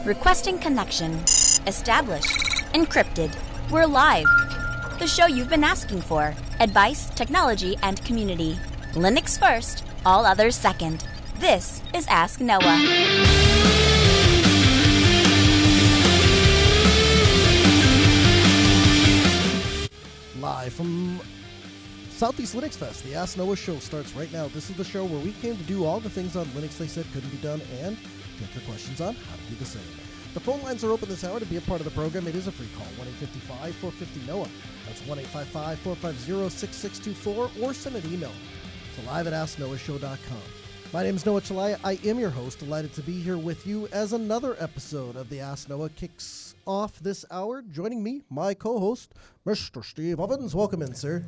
Requesting connection. Established. Encrypted. We're live. The show you've been asking for. Advice, technology, and community. Linux first, all others second. This is Ask Noah. Live from Southeast Linux Fest, the Ask Noah show starts right now. This is the show where we came to do all the things on Linux they said couldn't be done and get your questions on how to do the same. The phone lines are open this hour to be a part of the program. It is a free call, 1-855-450-NOAH. That's 1-855-450-6624, or send an email to live@asknoahshow.com. My name is Noah Chalaya. I am your host. Delighted to be here with you as another episode of the Ask Noah kicks off this hour. Joining me, my co-host, Mr. Steve Ovens. Welcome in, sir.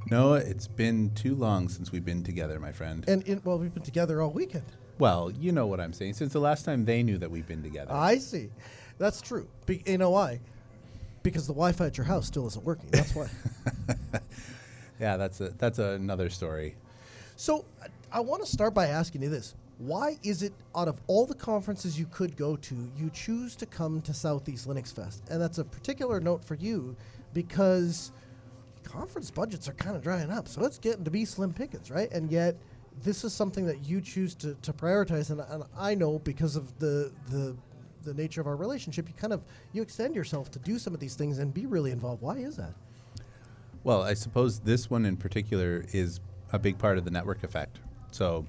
Noah, it's been too long since we've been together, my friend. And well, we've been together all weekend. Well, you know what I'm saying. Since the last time they knew that we've been together. I see. That's true. You know why? Because the Wi-Fi at your house still isn't working. That's why. Yeah, that's another story. So I want to start by asking you this. Why is it, out of all the conferences you could go to, you choose to come to Southeast Linux Fest? And that's a particular note for you because conference budgets are kind of drying up. So it's getting to be slim pickings, right? And yet this is something that you choose to prioritize. And I know because of the nature of our relationship, you extend yourself to do some of these things and be really involved. Why is that? Well, I suppose this one in particular is a big part of the network effect. So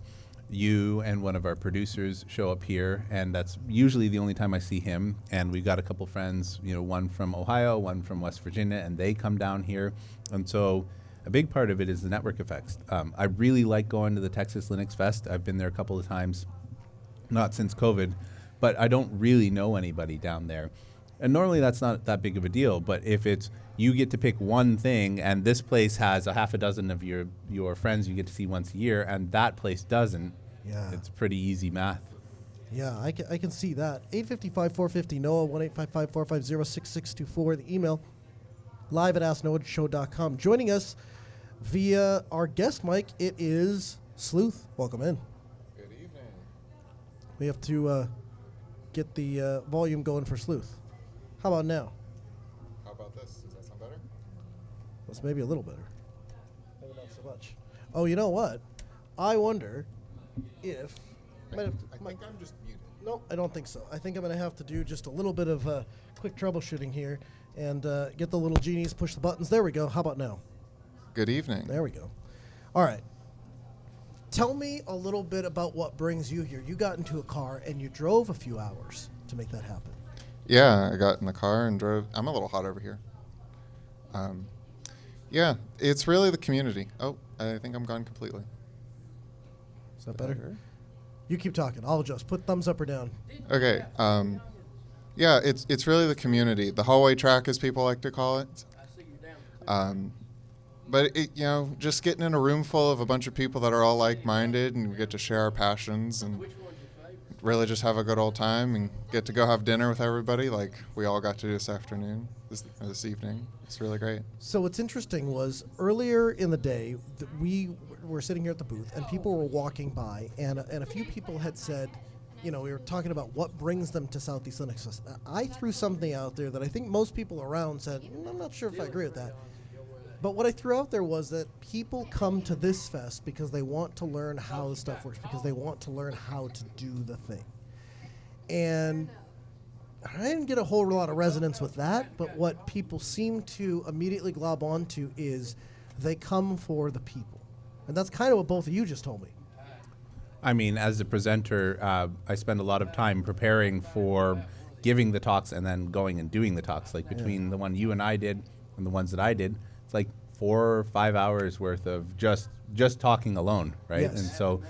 you and one of our producers show up here, and that's usually the only time I see him. And we've got a couple friends, one from Ohio, one from West Virginia, and they come down here. And so a big part of it is the network effects. I really like going to the Texas Linux Fest. I've been there a couple of times, not since COVID, but I don't really know anybody down there. And normally that's not that big of a deal, but if it's you get to pick one thing, and this place has a half a dozen of your friends you get to see once a year, and that place doesn't, it's pretty easy math. Yeah, I can see that. 855-450-NOAH, 1-855-450-6624, the email, live@asknoahshow.com. Joining us via our guest mic, it is Sleuth. Welcome in. Good evening. We have to get the volume going for Sleuth. How about now? How about this? Does that sound better? That's maybe a little better. Maybe not so much. Oh, you know what? I wonder if... I think I'm just muted. No, I don't think so. I think I'm going to have to do just a little bit of quick troubleshooting here and get the little genies, push the buttons. There we go. How about now? Good evening. There we go. All right. Tell me a little bit about what brings you here. You got into a car and you drove a few hours to make that happen. Yeah, I got in the car and drove. I'm a little hot over here. Yeah, it's really the community. Oh, I think I'm gone completely. Is that better? You keep talking. I'll adjust. Put thumbs up or down. Okay. Yeah, it's really the community. The hallway track, as people like to call it. But just getting in a room full of a bunch of people that are all like-minded, and we get to share our passions and really just have a good old time and get to go have dinner with everybody like we all got to do this afternoon, this evening. It's really great. So what's interesting was earlier in the day that we were sitting here at the booth and people were walking by and a few people had said, we were talking about what brings them to Southeast Linux Fest. I threw something out there that I think most people around said, I'm not sure if I agree with that. But what I threw out there was that people come to this fest because they want to learn how the stuff works, because they want to learn how to do the thing. And I didn't get a whole lot of resonance with that, but what people seem to immediately glob onto is they come for the people. And that's kind of what both of you just told me. I mean, as a presenter, I spend a lot of time preparing for giving the talks and then going and doing the talks. Like between the one you and I did and the ones that I did, it's like 4 or 5 hours worth of just talking alone, right? Yes. And so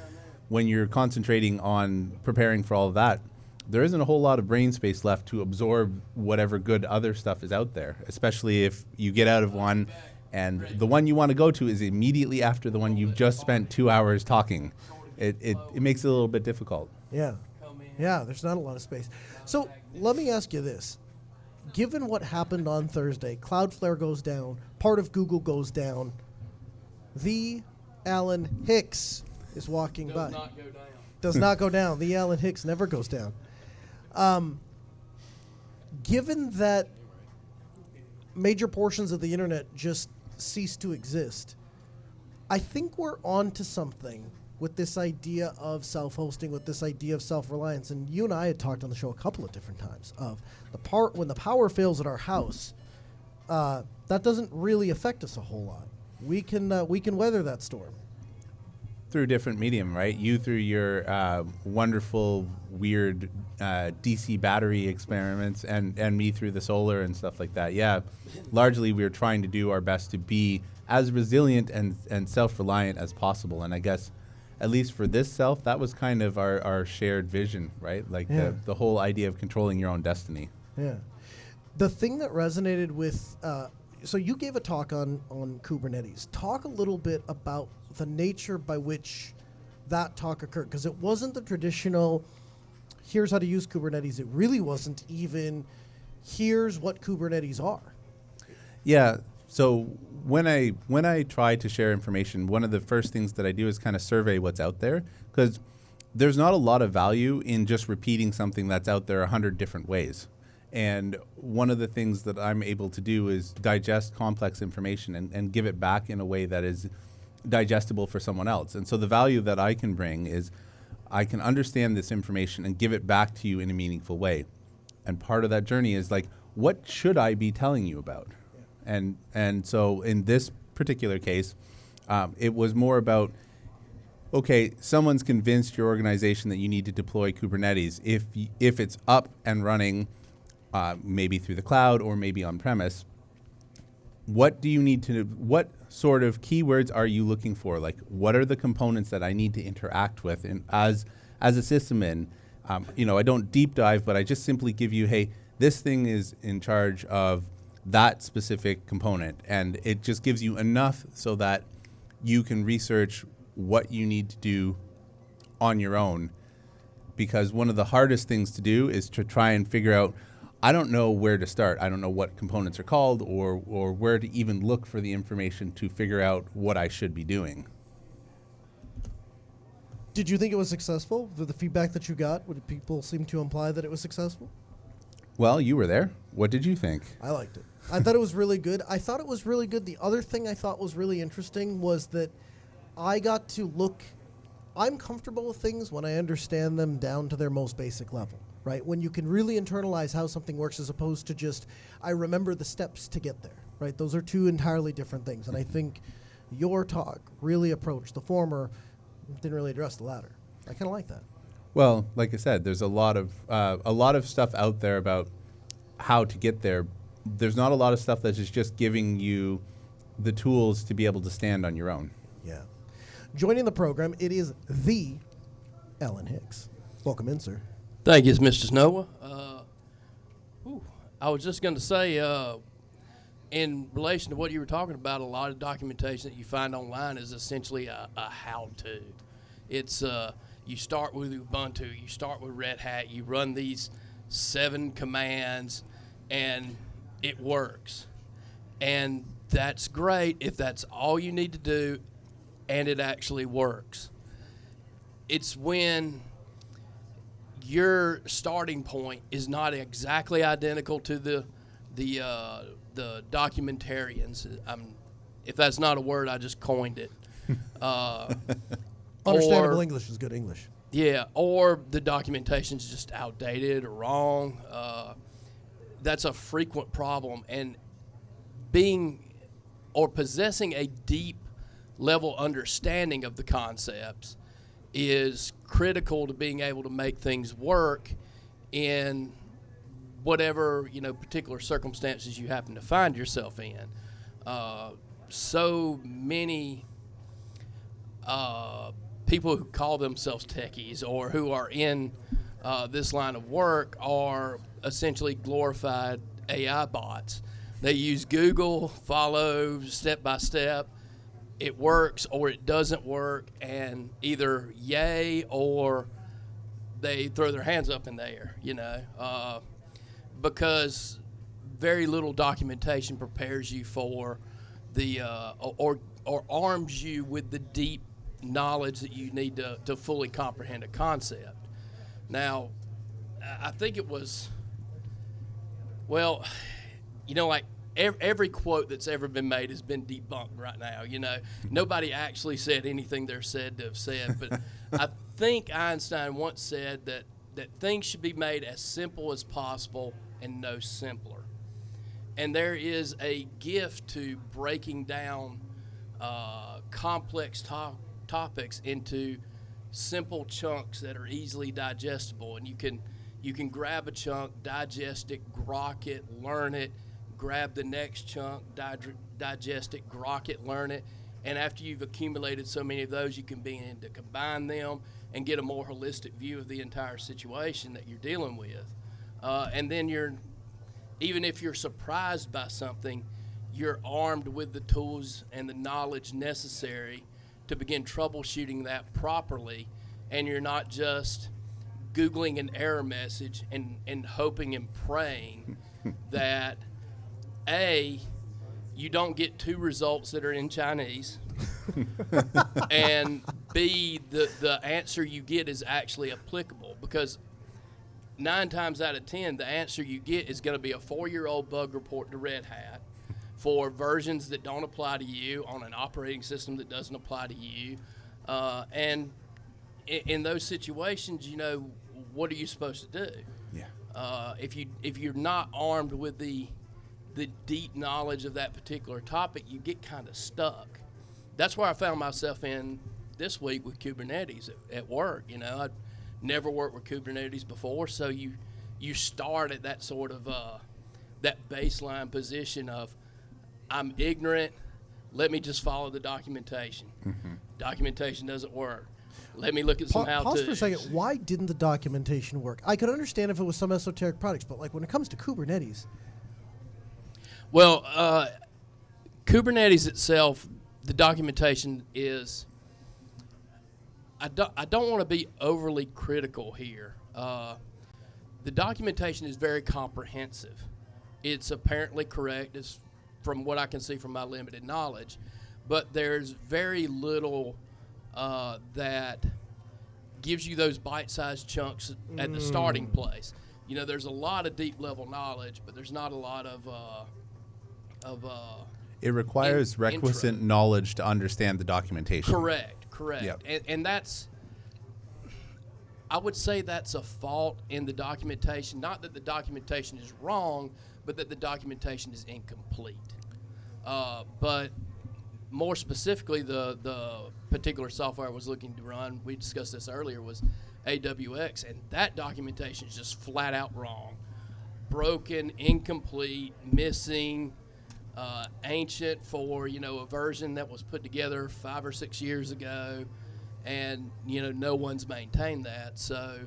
when you're concentrating on preparing for all of that, there isn't a whole lot of brain space left to absorb whatever good other stuff is out there, especially if you get out of one and the one you want to go to is immediately after the one you've just spent 2 hours talking. It makes it a little bit difficult. Yeah, there's not a lot of space. So let me ask you this. Given what happened on Thursday, Cloudflare goes down, part of Google goes down, the Alan Hicks is walking by. Does not go down. Does not go down. The Alan Hicks never goes down. given that major portions of the internet just cease to exist, I think we're on to something with this idea of self-hosting, with this idea of self-reliance. And you and I had talked on the show a couple of different times of the part when the power fails at our house, that doesn't really affect us a whole lot. We can weather that storm through different medium, right? You through your wonderful, weird DC battery experiments, and me through the solar and stuff like that. Yeah, largely we're trying to do our best to be as resilient and self-reliant as possible. And I guess, at least for this self, that was kind of our shared vision, right? Like the whole idea of controlling your own destiny. Yeah. The thing that resonated with, so you gave a talk on Kubernetes. Talk a little bit about the nature by which that talk occurred, because it wasn't the traditional, here's how to use Kubernetes. It really wasn't even, here's what Kubernetes are. Yeah. So when I try to share information, one of the first things that I do is kind of survey what's out there, because there's not a lot of value in just repeating something that's out there 100 different ways. And one of the things that I'm able to do is digest complex information and give it back in a way that is digestible for someone else. And so the value that I can bring is I can understand this information and give it back to you in a meaningful way. And part of that journey is like, what should I be telling you about? And so in this particular case, it was more about, okay, someone's convinced your organization that you need to deploy Kubernetes. If it's up and running, maybe through the cloud or maybe on premise, what do you need to, what sort of keywords are you looking for? Like, what are the components that I need to interact with? And as a sysadmin, I don't deep dive, but I just simply give you, hey, this thing is in charge of that specific component. And it just gives you enough so that you can research what you need to do on your own. Because one of the hardest things to do is to try and figure out, I don't know where to start. I don't know what components are called or where to even look for the information to figure out what I should be doing. Did you think it was successful? The feedback that you got, would people seem to imply that it was successful? Well, you were there. What did you think? I liked it. I thought it was really good. I thought it was really good. The other thing I thought was really interesting was that I got to look, I'm comfortable with things when I understand them down to their most basic level, right? When you can really internalize how something works as opposed to just, I remember the steps to get there, right? Those are two entirely different things. And I think your talk really approached the former, didn't really address the latter. I kind of like that. Well, like I said, there's a lot of stuff out there about how to get there. There's not a lot of stuff that is just giving you the tools to be able to stand on your own. Yeah. Joining the program, it is the Alan Hicks. Welcome in, sir. Thank you, Mr. Snowa. I was just going to say, in relation to what you were talking about, a lot of documentation that you find online is essentially a how-to. It's you start with Ubuntu, you start with Red Hat, you run these 7 commands, and it works. And that's great if that's all you need to do and it actually works. It's when your starting point is not exactly identical to the documentarians. If that's not a word, I just coined it. Understandable English is good English. Yeah, or the documentation's just outdated or wrong. That's a frequent problem, and possessing a deep level understanding of the concepts is critical to being able to make things work in whatever particular circumstances you happen to find yourself in. So many people who call themselves techies or who are in this line of work are essentially glorified AI bots. They use Google, follow step by step. It works or it doesn't work, and either yay or they throw their hands up in the air, because very little documentation prepares you for the or arms you with the deep knowledge that you need to fully comprehend a concept. Now, I think it was Well, like every quote that's ever been made has been debunked right now. Nobody actually said anything they're said to have said. But I think Einstein once said that things should be made as simple as possible and no simpler. And there is a gift to breaking down complex topics into simple chunks that are easily digestible. And you can grab a chunk, digest it, grok it, learn it, grab the next chunk, digest it, grok it, learn it. And after you've accumulated so many of those, you can begin to combine them and get a more holistic view of the entire situation that you're dealing with. And then even if you're surprised by something, you're armed with the tools and the knowledge necessary to begin troubleshooting that properly. And you're not just Googling an error message and hoping and praying that A, you don't get two results that are in Chinese, and B, the answer you get is actually applicable, because 9 times out of 10, the answer you get is going to be a 4-year-old bug report to Red Hat for versions that don't apply to you on an operating system that doesn't apply to you. And in those situations, what are you supposed to do? Yeah. If you're not armed with the deep knowledge of that particular topic, you get kind of stuck. That's where I found myself in this week with Kubernetes at work. I'd never worked with Kubernetes before, so you start at that sort of that baseline position of, I'm ignorant, let me just follow the documentation. Mm-hmm. Documentation doesn't work. Let me look at some how-tos. Pause for a second. Why didn't the documentation work? I could understand if it was some esoteric products, but when it comes to Kubernetes. Well, Kubernetes itself, the documentation is, I don't want to be overly critical here. The documentation is very comprehensive. It's apparently correct, as from what I can see from my limited knowledge, but there's very little that gives you those bite-sized chunks at the starting place. There's a lot of deep-level knowledge, but there's not a lot of it requires requisite intro. knowledge to understand the documentation. Correct. Yep. And that's, I would say that's a fault in the documentation. Not that the documentation is wrong, but that the documentation is incomplete. But more specifically, the particular software I was looking to run, we discussed this earlier, was AWX, and that documentation is just flat out wrong. Broken, incomplete, missing, ancient for, a version that was put together 5 or 6 years ago, and, no one's maintained that. So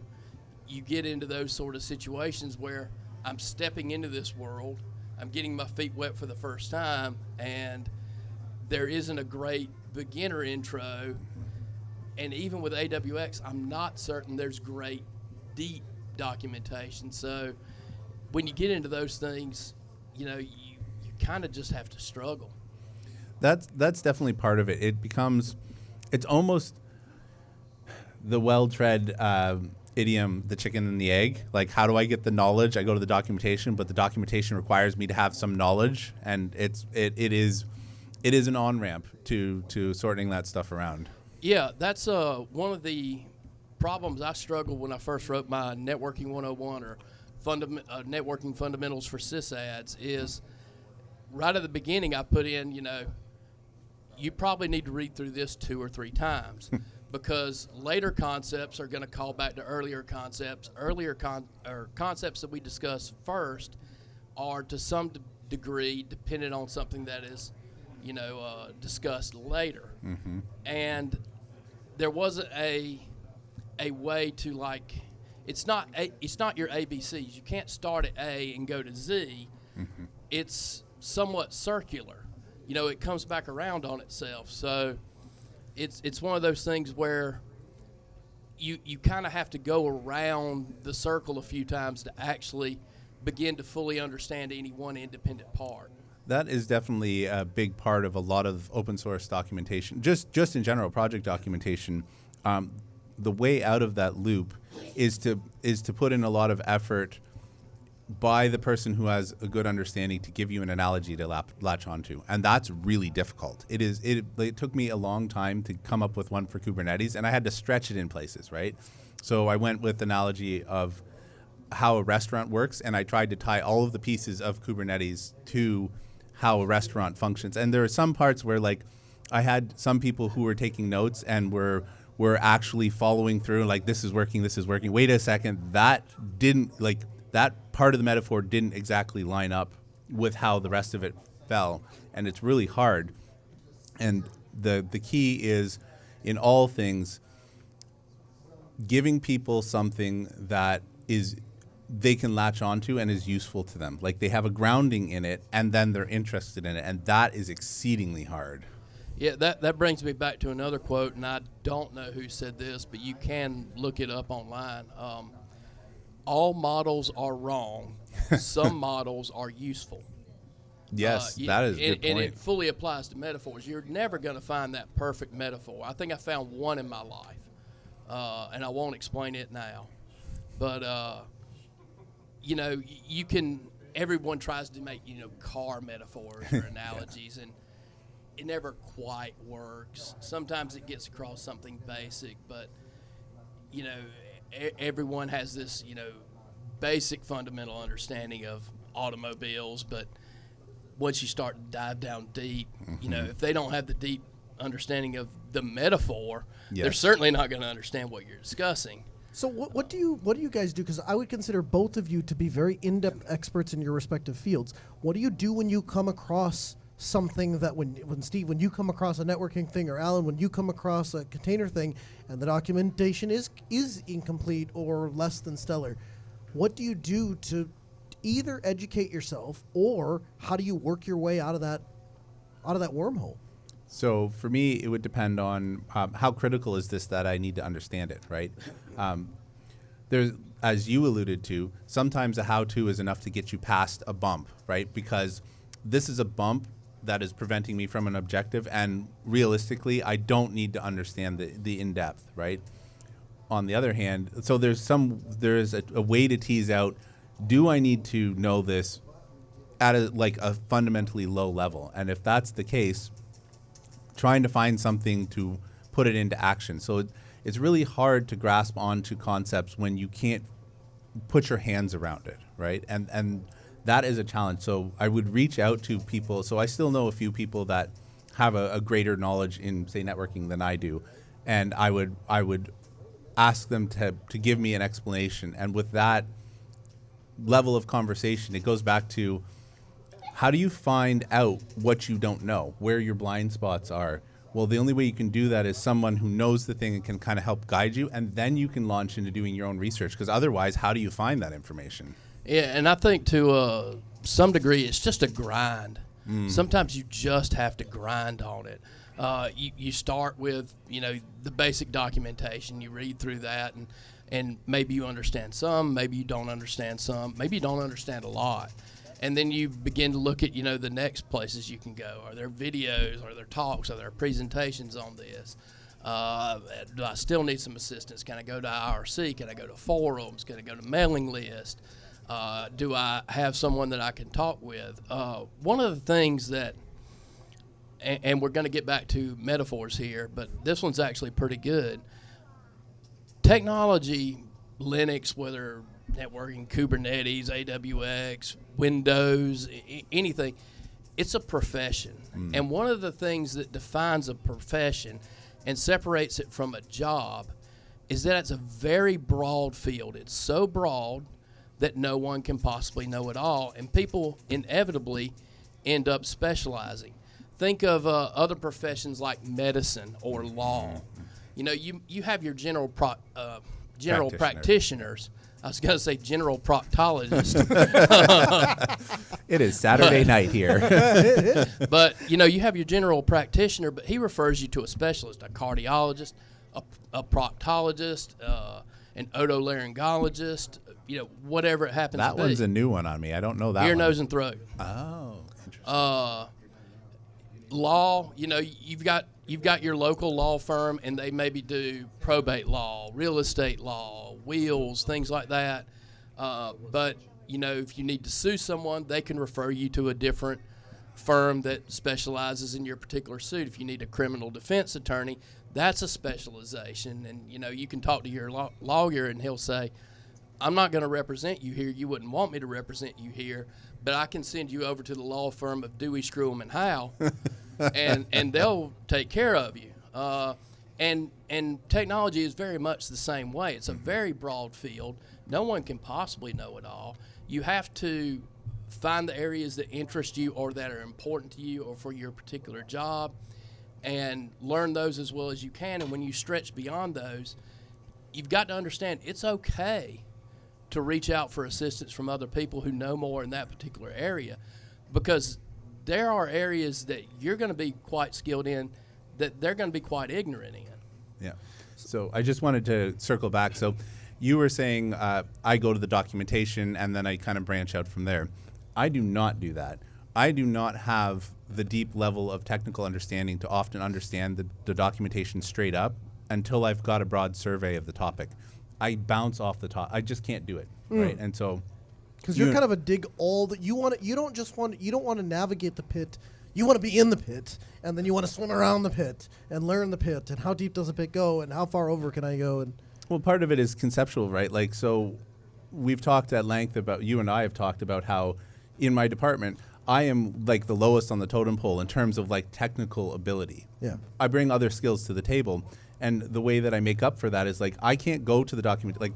you get into those sort of situations where I'm stepping into this world, I'm getting my feet wet for the first time, and there isn't a great beginner intro. And even with AWX, I'm not certain there's great deep documentation. So when you get into those things, you kind of just have to struggle. That's definitely part of it. It's almost the well-tread idiom, the chicken and the egg. Like, how do I get the knowledge? I go to the documentation, but the documentation requires me to have some knowledge, and it is an on-ramp to sorting that stuff around. Yeah, that's one of the problems I struggled when I first wrote my Networking 101 or Networking Fundamentals for Sysads is right at the beginning I put in, you probably need to read through this 2 or 3 times because later concepts are going to call back to earlier concepts. Concepts that we discuss first are to some degree dependent on something that is discussed later. Mm-hmm. And there wasn't a way to it's not your ABCs. You can't start at A and go to Z. Mm-hmm. It's somewhat circular. It comes back around on itself. So it's one of those things where you kind of have to go around the circle a few times to actually begin to fully understand any one independent part. That is definitely a big part of a lot of open source documentation. Just in general, project documentation. The way out of that loop is to put in a lot of effort by the person who has a good understanding to give you an analogy to latch onto. And that's really difficult. It took me a long time to come up with one for Kubernetes, and I had to stretch it in places, right? So I went with analogy of how a restaurant works, and I tried to tie all of the pieces of Kubernetes to how a restaurant functions. And there are some parts where, like, I had some people who were taking notes and were actually following through, like, this is working. Wait a second, that part of the metaphor didn't exactly line up with how the rest of it fell, and it's really hard. And the key is, in all things, giving people something that they can latch onto and is useful to them. Like, they have a grounding in it, and then they're interested in it, and that is exceedingly hard. Yeah, that brings me back to another quote, and I don't know who said this, but you can look it up online. All models are wrong. Some models are useful. Yes, that is a good point. And it fully applies to metaphors. You're never going to find that perfect metaphor. I think I found one in my life, and I won't explain it now. But, everyone tries to make, car metaphors or analogies, and it never quite works. Sometimes it gets across something basic, but, everyone has this, basic fundamental understanding of automobiles, but once you start to dive down deep, if they don't have the deep understanding of the metaphor, they're certainly not going to understand what you're discussing. So what do you guys do? Because I would consider both of you to be very in-depth experts in your respective fields. What do you do when you come across something that when Steve, when you come across a networking thing, or Alan, when you come across a container thing and the documentation is incomplete or less than stellar, what do you do to either educate yourself, or how do you work your way out of that wormhole? So for me, it would depend on how critical is this that I need to understand it, right? There's, as you alluded to, sometimes a how-to is enough to get you past a bump, right? Because this is a bump that is preventing me from an objective, and realistically, I don't need to understand the in-depth, right? On the other hand, so there's a way to tease out, do I need to know this at a fundamentally low level? And if that's the case, trying to find something to put it into action. So it's really hard to grasp onto concepts when you can't put your hands around it, right? And that is a challenge. So I would reach out to people. So I still know a few people that have a greater knowledge in, say, networking than I do, and I would ask them to give me an explanation. And with that level of conversation, it goes back to, how do you find out what you don't know, where your blind spots are? Well, the only way you can do that is someone who knows the thing and can kind of help guide you, and then you can launch into doing your own research, because otherwise, how do you find that information? Yeah, and I think to some degree, it's just a grind. Sometimes you just have to grind on it. You start with, the basic documentation. You read through that, and maybe you understand some, maybe you don't understand some, maybe you don't understand a lot. And then you begin to look at, the next places you can go. Are there videos? Are there talks? Are there presentations on this? Do I still need some assistance? Can I go to IRC? Can I go to forums? Can I go to mailing list? Do I have someone that I can talk with? One of the things that, and we're going to get back to metaphors here, but this one's actually pretty good. Technology, Linux, whether networking, Kubernetes, AWX, Windows, anything, it's a profession. And one of the things that defines a profession and separates it from a job is that it's a very broad field. It's so broad that no one can possibly know it all, and people inevitably end up specializing. Think of other professions like medicine or law. You have your general practitioners. I was going to say general proctologist. It is Saturday night here. But, you have your general practitioner, but he refers you to a specialist, a cardiologist, a proctologist, an otolaryngologist, whatever it happens to be. That one's a new one on me. I don't know that Ear, one. nose, and throat. Oh, interesting. Law, you've got your local law firm, and they maybe do probate law, real estate law, wills, things like that. But if you need to sue someone, they can refer you to a different firm that specializes in your particular suit. If you need a criminal defense attorney, that's a specialization. And, you can talk to your lawyer and he'll say, I'm not going to represent you here. You wouldn't want me to represent you here, but I can send you over to the law firm of Dewey, Screwham, and Howe, and they'll take care of you. And technology is very much the same way. It's a very broad field. No one can possibly know it all. You have to find the areas that interest you or that are important to you or for your particular job and learn those as well as you can. And when you stretch beyond those, you've got to understand it's okay to reach out for assistance from other people who know more in that particular area, because there are areas that you're going to be quite skilled in that they're going to be quite ignorant in. Yeah. So I just wanted to circle back. So you were saying I go to the documentation and then I kind of branch out from there. I do not do that. I do not have the deep level of technical understanding to often understand the documentation straight up until I've got a broad survey of the topic. I bounce off the top. I just can't do it, right? And so, because you're kind of a dig all that you want. You don't want to navigate the pit. You want to be in the pit, and then you want to swim around the pit and learn the pit and how deep does the pit go and how far over can I go. And well, part of it is conceptual, right? Like, so we've talked at length about, you and I have talked about how in my department, I am like the lowest on the totem pole in terms of like technical ability. Yeah. I bring other skills to the table. And the way that I make up for that is like, I can't go to the document. Like,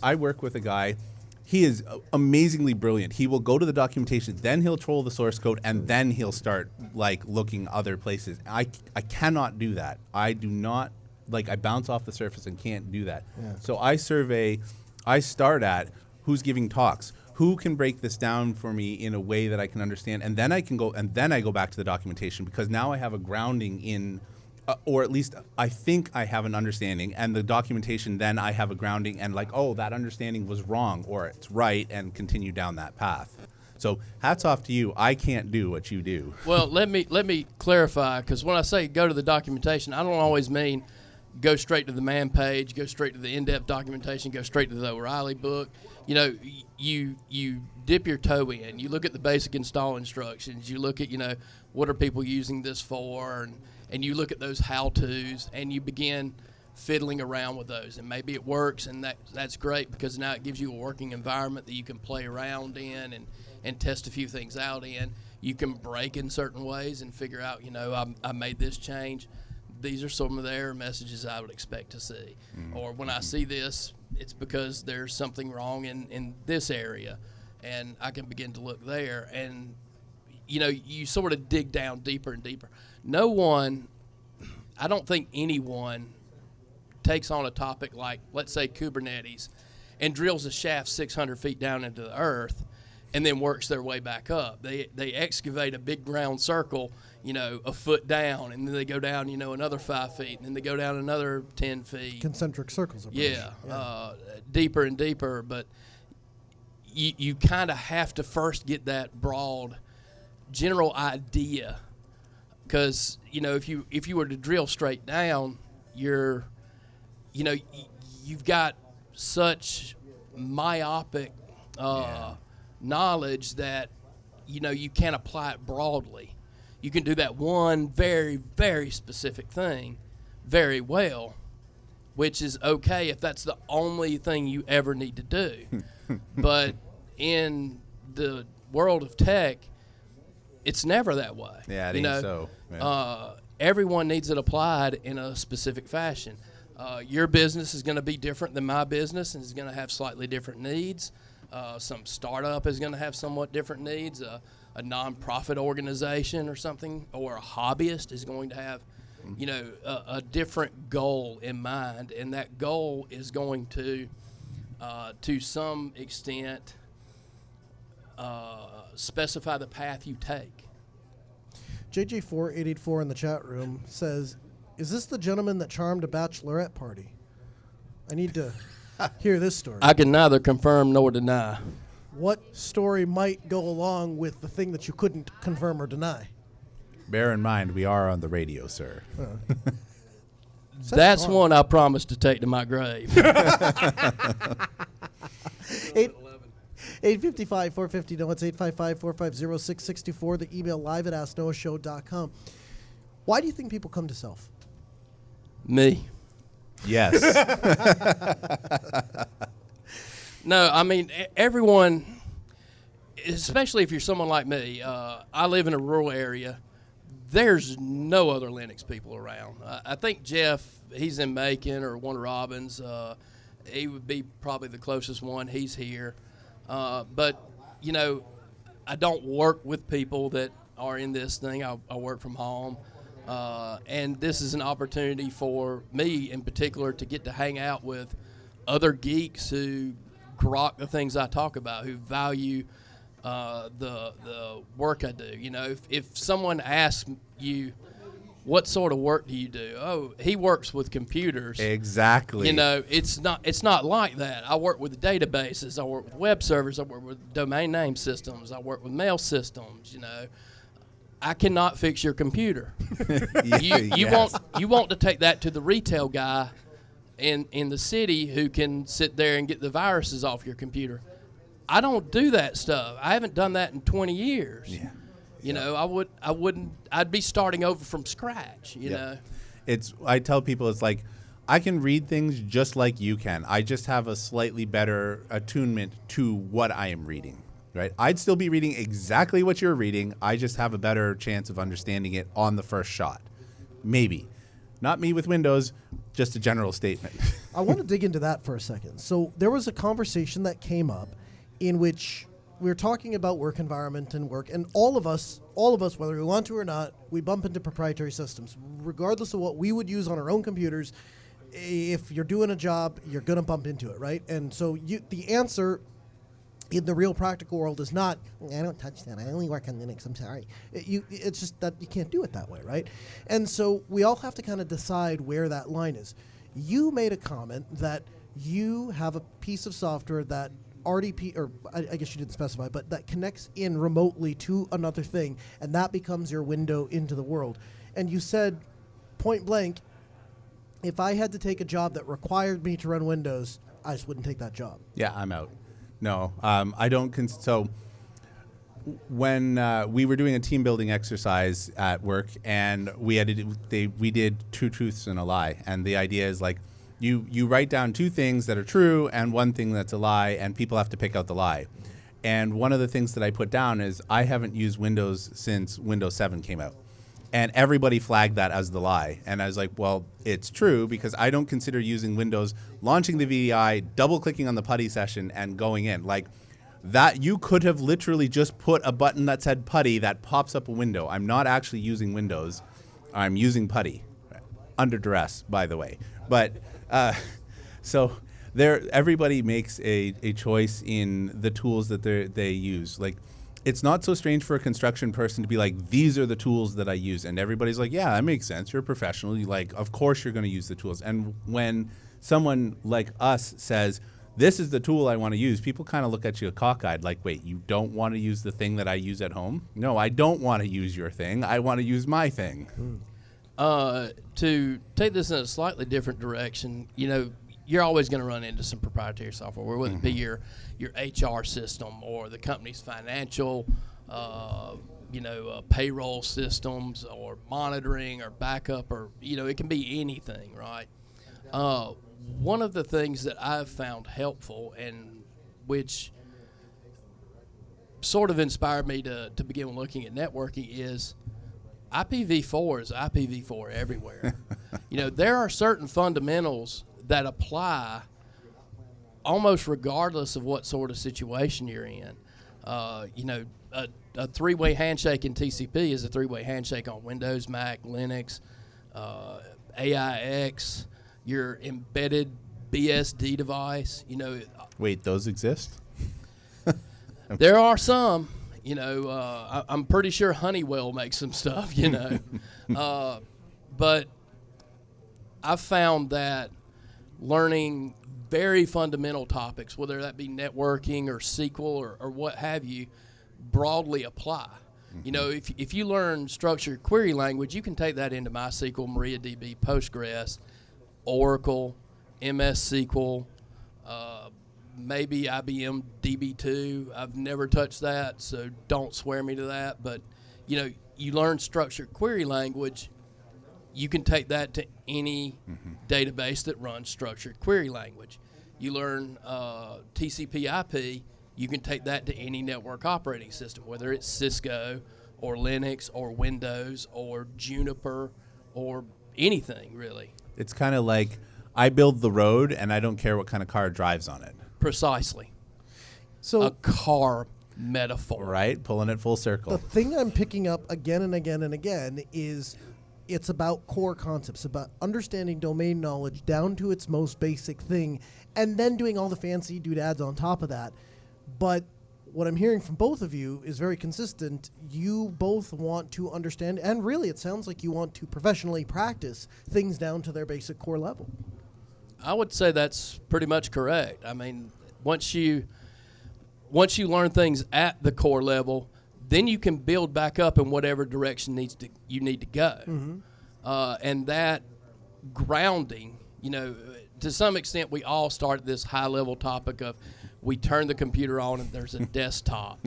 I work with a guy, he is amazingly brilliant. He will go to the documentation, then he'll troll the source code, and then he'll start like looking other places. I cannot do that. I do not, like, I bounce off the surface and can't do that. Yeah. So I start at who's giving talks, who can break this down for me in a way that I can understand, and then I go back to the documentation, because now I have a grounding in, or at least I think I have an understanding, and the documentation, then I have a grounding and like, oh, that understanding was wrong or it's right, and continue down that path. So hats off to you. I can't do what you do. Well, let me clarify, because when I say go to the documentation, I don't always mean go straight to the man page, go straight to the in-depth documentation, go straight to the O'Reilly book. You dip your toe in. You look at the basic install instructions. You look at, what are people using this for, and you look at those how-tos, and you begin fiddling around with those. And maybe it works, and that's great, because now it gives you a working environment that you can play around in and test a few things out in. You can break in certain ways and figure out, I made this change. These are some of the error messages I would expect to see. Or when I see this, it's because there's something wrong in this area, and I can begin to look there. And, you sort of dig down deeper and deeper. I don't think anyone takes on a topic like, let's say, Kubernetes, and drills a shaft 600 feet down into the earth and then works their way back up. They excavate a big ground circle, a foot down, and then they go down, another 5 feet, and then they go down another 10 feet. Concentric circles. Yeah. Deeper and deeper. But you kind of have to first get that broad general idea, because if you were to drill straight down, you've got such myopic knowledge that you can't apply it broadly. You can do that one very, very specific thing very well, which is okay if that's the only thing you ever need to do. But in the world of tech, it's never that way. Yeah, it ain't so. Yeah. Everyone needs it applied in a specific fashion. Your business is going to be different than my business, and is going to have slightly different needs. Some startup is going to have somewhat different needs. A nonprofit organization or something, or a hobbyist is going to have, a different goal in mind, and that goal is going to some extent, specify the path you take. JJ4884 in the chat room says, "Is this the gentleman that charmed a bachelorette party? I need to hear this story." I can neither confirm nor deny. What story might go along with the thing that you couldn't confirm or deny? Bear in mind, we are on the radio, sir. That's one I promised to take to my grave. 855-450-NOAH. It's 855-450-6664. The email live at AskNoahShow.com. Why do you think people come to Self? Me. Yes. No, I mean, everyone, especially if you're someone like me, I live in a rural area. There's no other Linux people around. I think Jeff, he's in Macon or Warner Robins. He would be probably the closest one. He's here. But, you know, I don't work with people that are in this thing. I work from home. And this is an opportunity for me in particular to get to hang out with other geeks who grok the things I talk about, who value the work I do. You know, if someone asks you, what sort of work do you do? Oh, he works with computers. Exactly. You know, it's not like that. I work with databases. I work with web servers. I work with domain name systems. I work with mail systems. You know, I cannot fix your computer. You want to take that to the retail guy in the city who can sit there and get the viruses off your computer. I don't do that stuff. I haven't done that in 20 years. Yeah. You know, I'd be starting over from scratch, you know. I tell people it's like, I can read things just like you can. I just have a slightly better attunement to what I am reading, right? I'd still be reading exactly what you're reading. I just have a better chance of understanding it on the first shot. Maybe. Not me with Windows, just a general statement. I want to dig into that for a second. So there was a conversation that came up in which we were talking about work environment and work, and all of us, whether we want to or not, we bump into proprietary systems. Regardless of what we would use on our own computers, if you're doing a job, you're going to bump into it, right? And so the answer in the real practical world is not, I don't touch that, I only work on Linux, I'm sorry. It's just that you can't do it that way, right? And so we all have to kind of decide where that line is. You made a comment that you have a piece of software that RDP, or I guess you didn't specify, but that connects in remotely to another thing, and that becomes your window into the world. And you said, point blank, if I had to take a job that required me to run Windows, I just wouldn't take that job. Yeah, I'm out. No, I don't. So when we were doing a team building exercise at work, and we did 2 truths and a lie, and the idea is like, you write down 2 things that are true and 1 thing that's a lie, and people have to pick out the lie. And one of the things that I put down is I haven't used Windows since Windows 7 came out. And everybody flagged that as the lie. And I was like, well, it's true, because I don't consider using Windows, launching the VDI, double-clicking on the PuTTY session, and going in. Like, that you could have literally just put a button that said PuTTY that pops up a window. I'm not actually using Windows. I'm using PuTTY. Under duress, by the way. But so everybody makes a choice in the tools that they use. Like, it's not so strange for a construction person to be like, these are the tools that I use. And everybody's like, yeah, that makes sense. You're a professional. Of course you're going to use the tools. And when someone like us says, this is the tool I want to use, people kind of look at you cockeyed like, wait, you don't want to use the thing that I use at home? No, I don't want to use your thing. I want to use my thing. To take this in a slightly different direction, you know, you're always going to run into some proprietary software, whether it be your HR system or the company's financial, payroll systems or monitoring or backup, or, you know, it can be anything, right? One of the things that I've found helpful, and which sort of inspired me to begin looking at networking, is IPv4 is IPv4 everywhere. You know, there are certain fundamentals that apply almost regardless of what sort of situation you're in. You know, a three-way handshake in TCP is a three-way handshake on Windows, Mac, Linux, AIX, your embedded BSD device. You know, Wait, those exist? there are some. You know, I'm pretty sure Honeywell makes some stuff, you know. But I've found that learning very fundamental topics, whether that be networking or SQL or what have you, broadly apply. You know, if you learn structured query language, you can take that into MySQL, MariaDB, Postgres, Oracle, MS SQL, maybe IBM DB2. I've never touched that, so don't swear me to that. But, you learn structured query language. You can take that to any database that runs structured query language. You learn TCP/IP. You can take that to any network operating system, whether it's Cisco or Linux or Windows or Juniper or anything, really. It's kind of like I build the road and I don't care what kind of car drives on it. Precisely. So A car metaphor. Right? Pulling it full circle. the thing I'm picking up again and again and again is it's about core concepts, about understanding domain knowledge down to its most basic thing, and then doing all the fancy doodads on top of that. But what I'm hearing from both of you is very consistent. You both want to understand, and really it sounds like you want to professionally practice things down to their basic core level. I would say that's pretty much correct. I mean, once you learn things at the core level, then you can build back up in whatever direction you need to go. And that grounding, to some extent, we all start at this high-level topic of we turn the computer on and there's a desktop.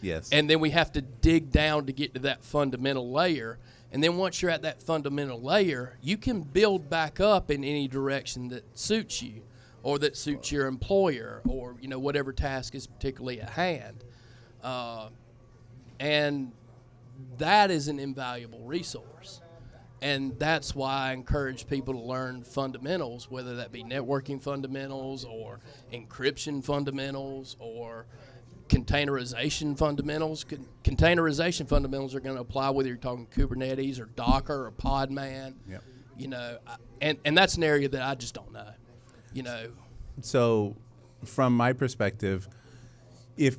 Yes. And then we have to dig down to get to that fundamental layer. And then once you're at that fundamental layer, you can build back up in any direction that suits you or that suits your employer or, whatever task is particularly at hand. And that is an invaluable resource. And that's why I encourage people to learn fundamentals, whether that be networking fundamentals or encryption fundamentals or containerization fundamentals. Containerization fundamentals are going to apply whether you're talking Kubernetes or Docker or Podman. Yep. And that's an area that I just don't know. So from my perspective, if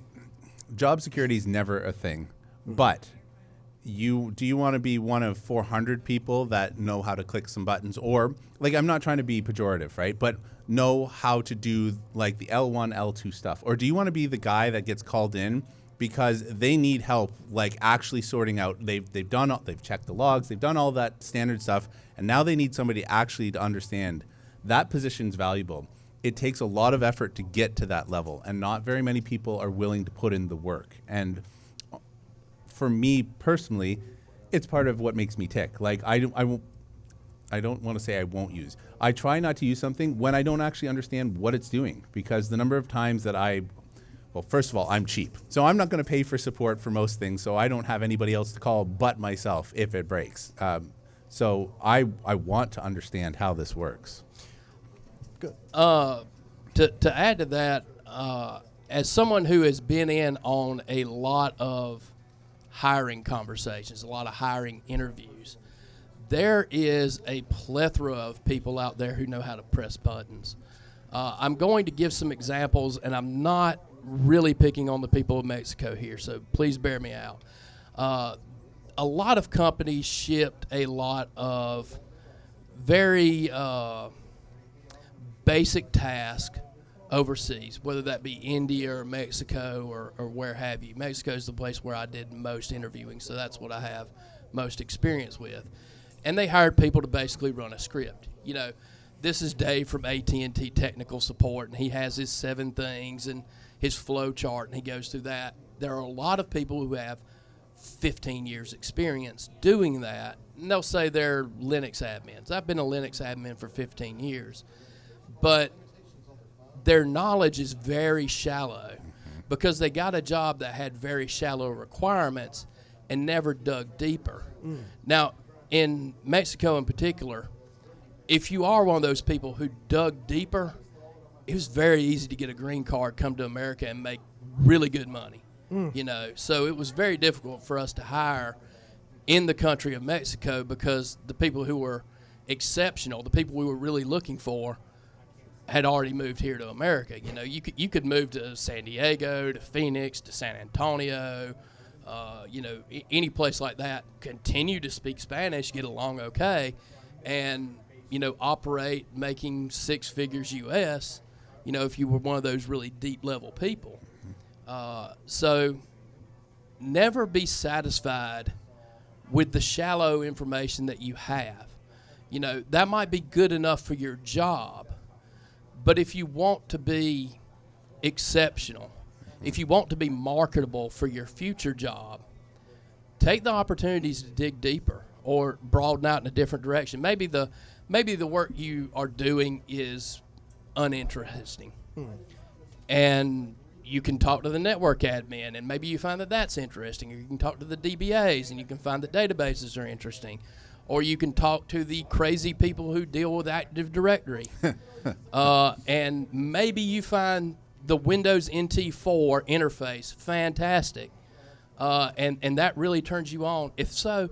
job security is never a thing, but do you want to be one of 400 people that know how to click some buttons, or I'm not trying to be pejorative, right? But know how to do like the L1, L2 stuff, or do you want to be the guy that gets called in because they need help, like actually sorting out? They've checked the logs, they've done all that standard stuff, and now they need somebody actually to understand that position's valuable. It takes a lot of effort to get to that level, and not very many people are willing to put in the work. And for me personally, it's part of what makes me tick. Like I don't want to say I won't use. I try not to use something when I don't actually understand what it's doing, because the number of times that first of all, I'm cheap. So I'm not going to pay for support for most things, so I don't have anybody else to call but myself if it breaks. So I want to understand how this works. Good. To add to that, as someone who has been in on a lot of hiring conversations, a lot of hiring interviews, there is a plethora of people out there who know how to press buttons. I'm going to give some examples, and I'm not really picking on the people of Mexico here, so please bear me out. A lot of companies shipped a lot of very basic tasks overseas, whether that be India or Mexico or where have you. Mexico is the place where I did most interviewing, so that's what I have most experience with. And they hired people to basically run a script. This is Dave from AT&T Technical Support, and he has his 7 things and his flow chart, and he goes through that. There are a lot of people who have 15 years experience doing that, and they'll say they're Linux admins. I've been a Linux admin for 15 years, but their knowledge is very shallow because they got a job that had very shallow requirements and never dug deeper. Now, in Mexico in particular, if you are one of those people who dug deeper, it was very easy to get a green card, come to America, and make really good money. So it was very difficult for us to hire in the country of Mexico because the people who were exceptional, the people we were really looking for, had already moved here to America. You could move to San Diego, to Phoenix, to San Antonio, any place like that, continue to speak Spanish, get along okay, and, operate making 6 figures U.S., if you were one of those really deep-level people. So never be satisfied with the shallow information that you have. That might be good enough for your job, but if you want to be exceptional, if you want to be marketable for your future job, take the opportunities to dig deeper or broaden out in a different direction. Maybe the work you are doing is uninteresting, and you can talk to the network admin, and maybe you find that that's interesting. Or you can talk to the DBAs, and you can find that databases are interesting. Or you can talk to the crazy people who deal with Active Directory. And maybe you find the Windows NT4 interface fantastic, and that really turns you on. If so,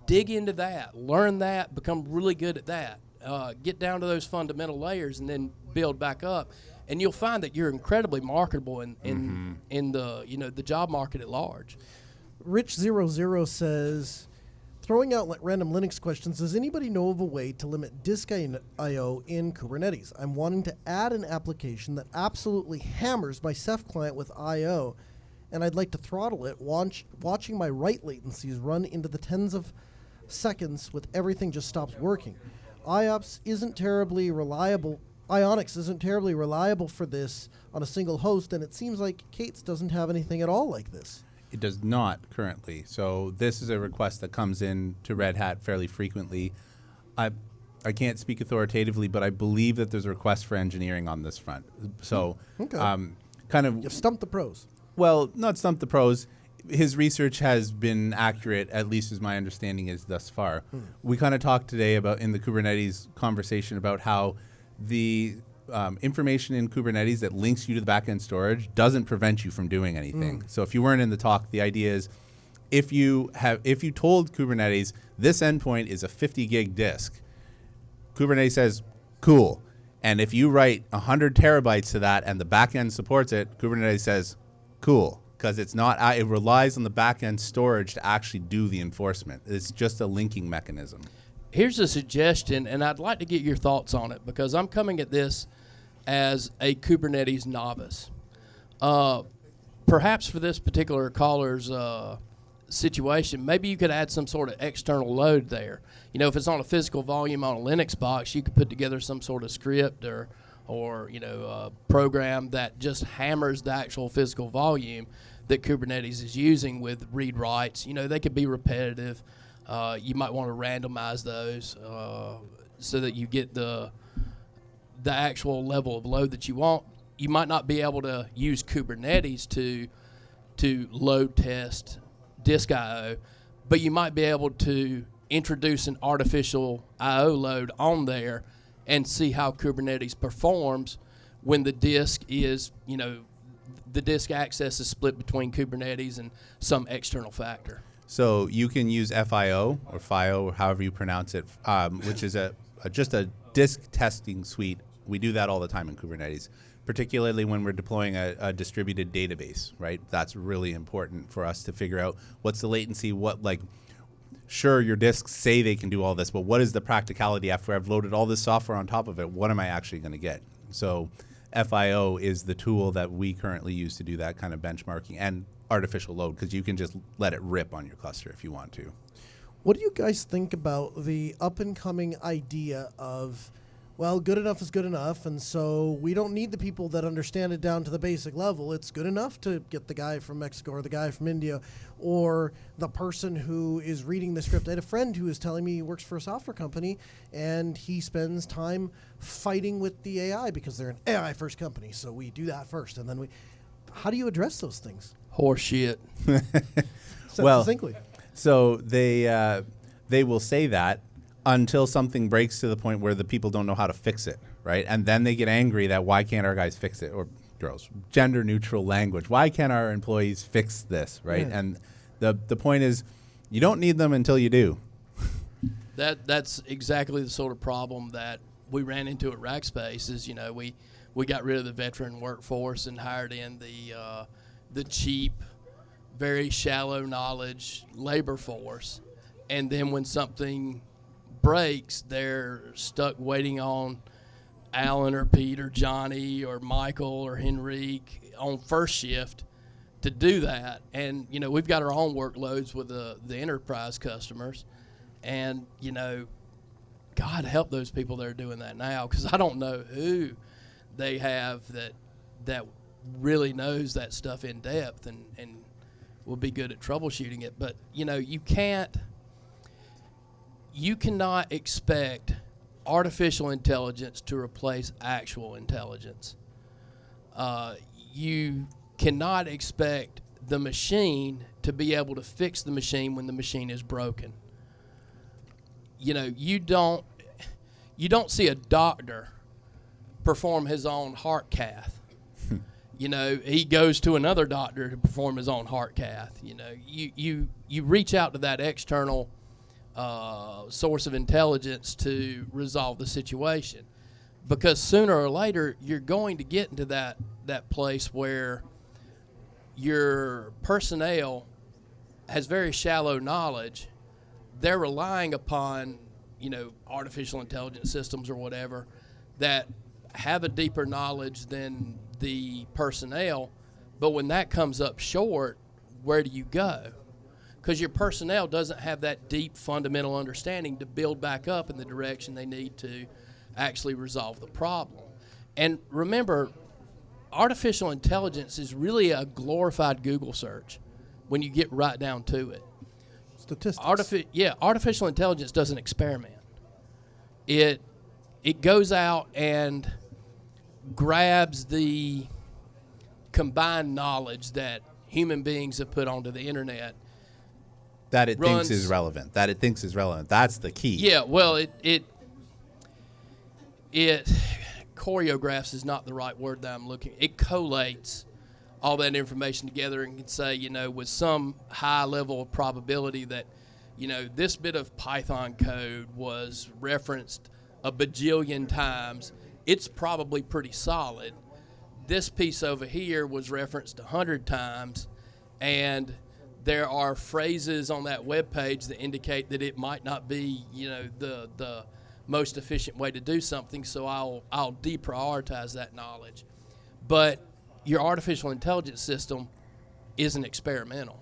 dig into that, learn that, become really good at that. Get down to those fundamental layers, and then build back up. And you'll find that you're incredibly marketable in the the job market at large. Rich00 says, throwing out random Linux questions, does anybody know of a way to limit disk I/O in Kubernetes? I'm wanting to add an application that absolutely hammers my Ceph client with I/O, and I'd like to throttle it, watching my write latencies run into the tens of seconds with everything just stops working. Ionix isn't terribly reliable for this on a single host, and it seems like Kate's doesn't have anything at all like this. It does not currently. So this is a request that comes in to Red Hat fairly frequently. I can't speak authoritatively, but I believe that there's a request for engineering on this front. So kind of... You've stumped the pros. Well, not stumped the pros. His research has been accurate, at least as my understanding is thus far. We kind of talked today about, in the Kubernetes conversation, about how the information in Kubernetes that links you to the backend storage doesn't prevent you from doing anything. So if you weren't in the talk, the idea is if you told Kubernetes this endpoint is a 50 gig disk, Kubernetes says, cool. And if you write 100 terabytes to that and the backend supports it, Kubernetes says, cool. Because it's not, it relies on the backend storage to actually do the enforcement. It's just a linking mechanism. Here's a suggestion, and I'd like to get your thoughts on it, because I'm coming at this as a Kubernetes novice. Perhaps for this particular caller's situation, maybe you could add some sort of external load there. You know, if it's on a physical volume on a Linux box, you could put together some sort of script or a program that just hammers the actual physical volume that Kubernetes is using with read writes. You know, they could be repetitive. You might want to randomize those so that you get the actual level of load that you want. You might not be able to use Kubernetes to load test disk I/O, but you might be able to introduce an artificial I/O load on there and see how Kubernetes performs when the disk is, the disk access is split between Kubernetes and some external factor. So you can use FIO or FIO or however you pronounce it, which is just a disk testing suite. We do that all the time in Kubernetes, particularly when we're deploying a distributed database, right? That's really important for us to figure out what's the latency, sure, your disks say they can do all this, but what is the practicality after I've loaded all this software on top of it? What am I actually going to get? So FIO is the tool that we currently use to do that kind of benchmarking and artificial load, because you can just let it rip on your cluster if you want to. What do you guys think about the up-and-coming idea of, well, good enough is good enough, and so we don't need the people that understand it down to the basic level. It's good enough to get the guy from Mexico or the guy from India or the person who is reading the script. I had a friend who was telling me he works for a software company, and he spends time fighting with the AI because they're an AI-first company, so we do that first, and then how do you address those things? Horse shit. Well, succinctly. So they will say that until something breaks to the point where the people don't know how to fix it, right? And then they get angry that why can't our guys fix it, or girls, gender neutral language. Why can't our employees fix this, right? Yeah. And the point is, you don't need them until you do. That's exactly the sort of problem that we ran into at Rackspace. Is we got rid of the veteran workforce and hired in the cheap, very shallow knowledge labor force, and then when something breaks, they're stuck waiting on Alan or Pete or Johnny or Michael or Henrique on first shift to do that. And we've got our own workloads with the enterprise customers, and God help those people that are doing that now, because I don't know who they have that really knows that stuff in depth and will be good at troubleshooting it. But, you cannot expect artificial intelligence to replace actual intelligence. You cannot expect the machine to be able to fix the machine when the machine is broken. You don't see a doctor perform his own heart cath. He goes to another doctor to perform his own heart cath. You reach out to that external source of intelligence to resolve the situation, because sooner or later you're going to get into that place where your personnel has very shallow knowledge. They're relying upon artificial intelligence systems or whatever that have a deeper knowledge than the personnel, but when that comes up short, where do you go? Because your personnel doesn't have that deep fundamental understanding to build back up in the direction they need to actually resolve the problem. And remember, artificial intelligence is really a glorified Google search when you get right down to it. Statistics. Artificial intelligence doesn't experiment. It goes out and grabs the combined knowledge that human beings have put onto the internet. That it thinks is relevant. That's the key. Yeah, well, it choreographs is not the right word that I'm looking. It collates all that information together and can say, with some high level of probability that, this bit of Python code was referenced a bajillion times. It's probably pretty solid. This piece over here was referenced 100 times, and there are phrases on that web page that indicate that it might not be, the most efficient way to do something, so I'll deprioritize that knowledge. But your artificial intelligence system isn't experimental.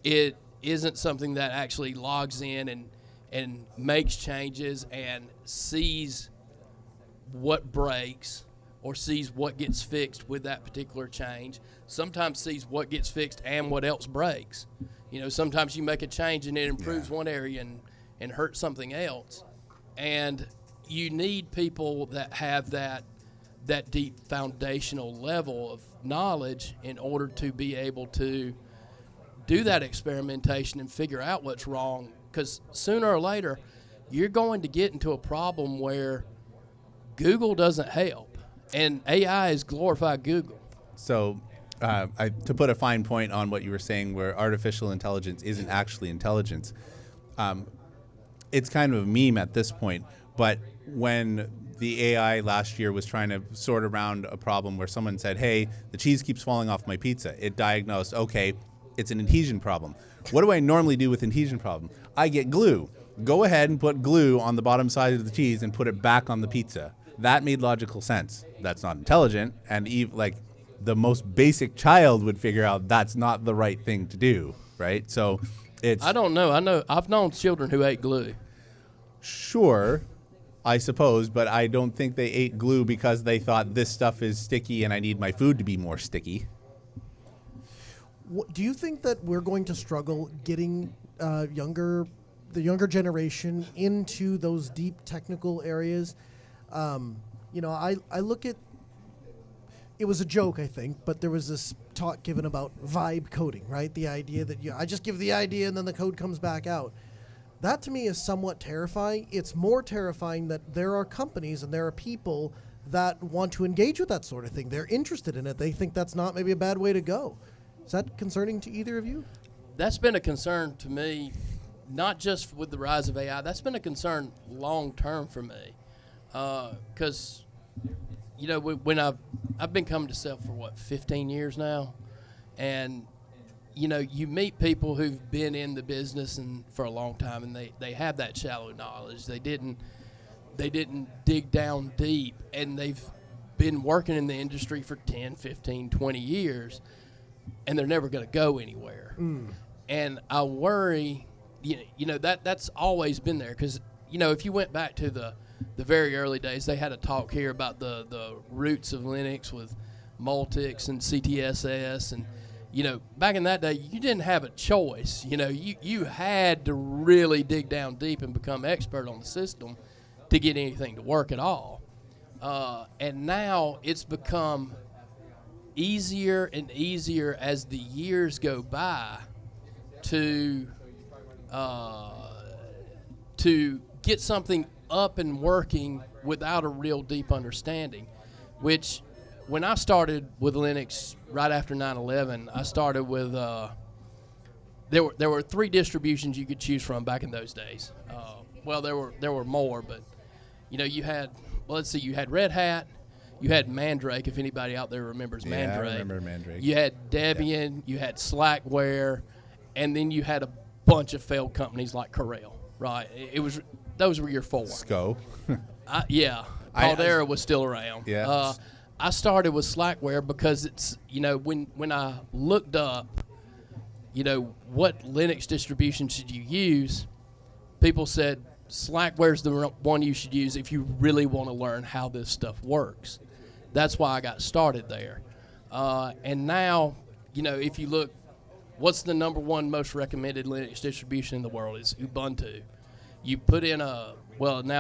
It isn't something that actually logs in and makes changes and sees what breaks or sees what gets fixed with that particular change. Sometimes sees what gets fixed and what else breaks. Sometimes you make a change and it improves one area and hurts something else. And you need people that have that deep foundational level of knowledge in order to be able to do that experimentation and figure out what's wrong. Because sooner or later, you're going to get into a problem where Google doesn't help, and AI is glorified Google. So to put a fine point on what you were saying, where artificial intelligence isn't actually intelligence, it's kind of a meme at this point, but when the AI last year was trying to sort around a problem where someone said, hey, the cheese keeps falling off my pizza, it diagnosed, okay, it's an adhesion problem. What do I normally do with adhesion problem? I get glue. Go ahead and put glue on the bottom side of the cheese and put it back on the pizza. That made logical sense. That's not intelligent, and the most basic child would figure out that's not the right thing to do, right? So it's... I don't know. I've known children who ate glue. Sure, I suppose, but I don't think they ate glue because they thought this stuff is sticky and I need my food to be more sticky. Do you think that we're going to struggle getting the younger generation into those deep technical areas? I look at, it was a joke, I think, but there was this talk given about vibe coding, right? The idea that I just give the idea and then the code comes back out. That to me is somewhat terrifying. It's more terrifying that there are companies and there are people that want to engage with that sort of thing. They're interested in it. They think that's not maybe a bad way to go. Is that concerning to either of you? That's been a concern to me, not just with the rise of AI. That's been a concern long term for me. Because, when I've been coming to self for 15 years now, and you meet people who've been in the business and for a long time, and they have that shallow knowledge. They didn't dig down deep, and they've been working in the industry for 10, 15, 20 years, and they're never going to go anywhere. And I worry, that's always been there, because if you went back to the very early days, they had a talk here about the roots of Linux with Multics and CTSS, and back in that day, you didn't have a choice. You had to really dig down deep and become expert on the system to get anything to work at all. And now it's become easier and easier as the years go by to get something up and working without a real deep understanding, which when I started with Linux right after 9/11, I started with there were 3 distributions you could choose from back in those days. Well, there were more, but you had you had Red Hat, you had Mandrake, if anybody out there remembers Mandrake. Yeah, I remember Mandrake. You had Debian, you had Slackware, and then you had a bunch of failed companies like Corel. Right? Those were your 4. SCO. Yeah, Caldera was still around. Yeah. I started with Slackware because it's when I looked up what Linux distribution should you use, people said Slackware's the one you should use if you really want to learn how this stuff works. That's why I got started there. And now, if you look, what's the number 1 most recommended Linux distribution in the world is Ubuntu. You put in now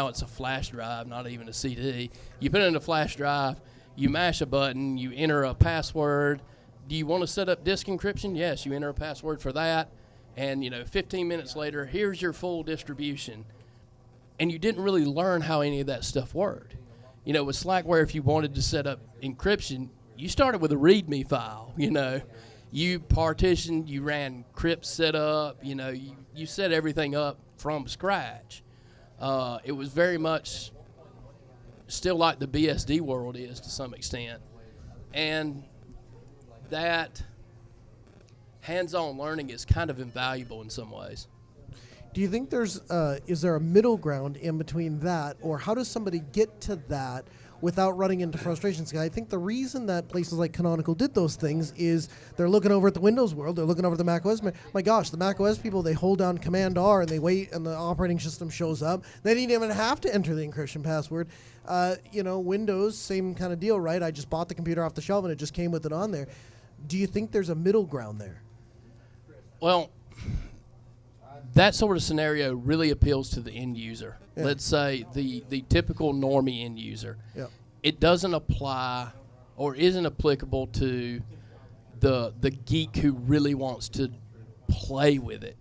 it's a flash drive, not even a CD. You put in a flash drive, you mash a button, you enter a password. Do you want to set up disk encryption? Yes, you enter a password for that. And, 15 minutes later, here's your full distribution. And you didn't really learn how any of that stuff worked. With Slackware, if you wanted to set up encryption, you started with a README file, You partitioned, you ran crypt setup, you set everything up from scratch. It was very much still like the BSD world is to some extent. And that hands-on learning is kind of invaluable in some ways. Do you think is there a middle ground in between that, or how does somebody get to that without running into frustrations? I think the reason that places like Canonical did those things is they're looking over at the Windows world, they're looking over at the Mac OS. My gosh, the Mac OS people, they hold down Command R and they wait and the operating system shows up. They didn't even have to enter the encryption password. Windows, same kind of deal, right? I just bought the computer off the shelf and it just came with it on there. Do you think there's a middle ground there? Well, that sort of scenario really appeals to the end user. Yeah. Let's say the typical normie end user. Yeah. It doesn't apply or isn't applicable to the geek who really wants to play with it.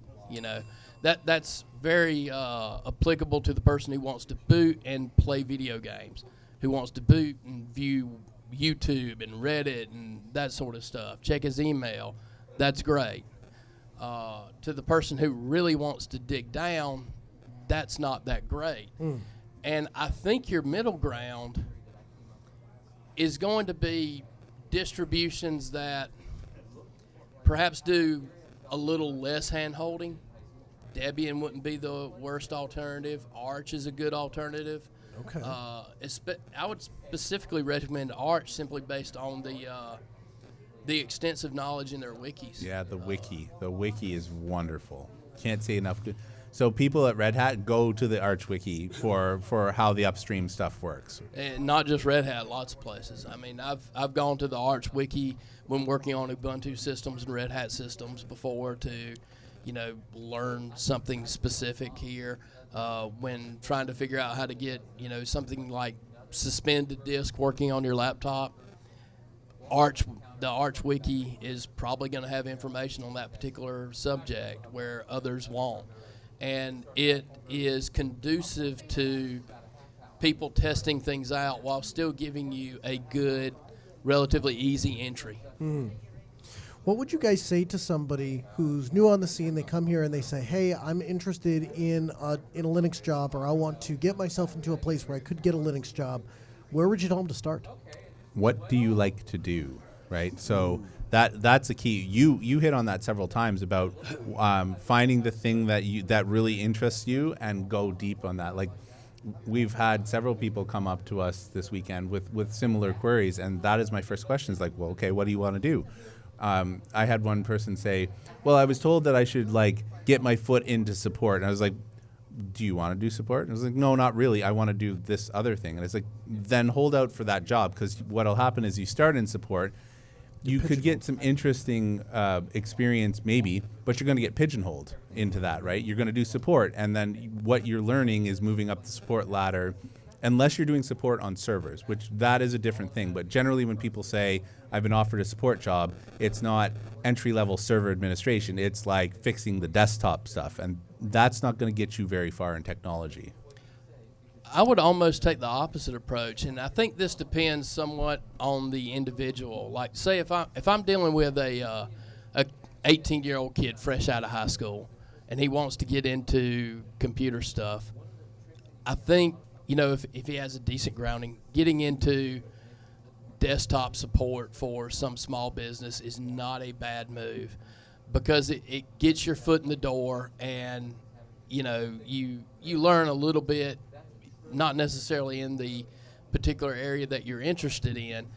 That's very applicable to the person who wants to boot and play video games, who wants to boot and view YouTube and Reddit and that sort of stuff. Check his email. That's great. To the person who really wants to dig down, that's not that great. And I think your middle ground is going to be distributions that perhaps do a little less hand-holding. Debian wouldn't be the worst alternative. Arch is a good alternative. Okay. I would specifically recommend Arch simply based on the extensive knowledge in their wikis. Yeah, the wiki is wonderful. Can't say enough good. So people at Red Hat go to the Arch wiki for how the upstream stuff works. And not just Red Hat, lots of places. I mean, I've gone to the Arch wiki when working on Ubuntu systems and Red Hat systems before to, learn something specific here. When trying to figure out how to get, something like suspended disk working on your laptop, the Arch wiki is probably going to have information on that particular subject where others won't. And it is conducive to people testing things out while still giving you a good, relatively easy entry. What would you guys say to somebody who's new on the scene? They come here and they say, hey, I'm interested in a Linux job, or I want to get myself into a place where I could get a Linux job. Where would you tell them to start? What do you like to do, right? So that's a key. You hit on that several times about finding the thing that really interests you and go deep on that. Like, we've had several people come up to us this weekend with similar queries, and that is my first question. Is like, well, okay, what do you want to do? I had one person say, well, I was told that I should get my foot into support. And I was like, do you want to do support? And I was like, no, not really. I want to do this other thing. And it's like, then hold out for that job, because what'll happen is you start in support, you could get some interesting experience maybe, but you're going to get pigeonholed into that, right? You're going to do support, and then what you're learning is moving up the support ladder, unless you're doing support on servers, which that is a different thing. But generally when people say, I've been offered a support job, it's not entry-level server administration. It's like fixing the desktop stuff, and that's not going to get you very far in technology. I would almost take the opposite approach, and I think this depends somewhat on the individual. Like, say if I'm dealing with a 18-year-old kid fresh out of high school, and he wants to get into computer stuff, I think, you know, if he has a decent grounding, getting into desktop support for some small business is not a bad move, because it gets your foot in the door, and you know, you learn a little bit, not necessarily in the particular area that you're interested in,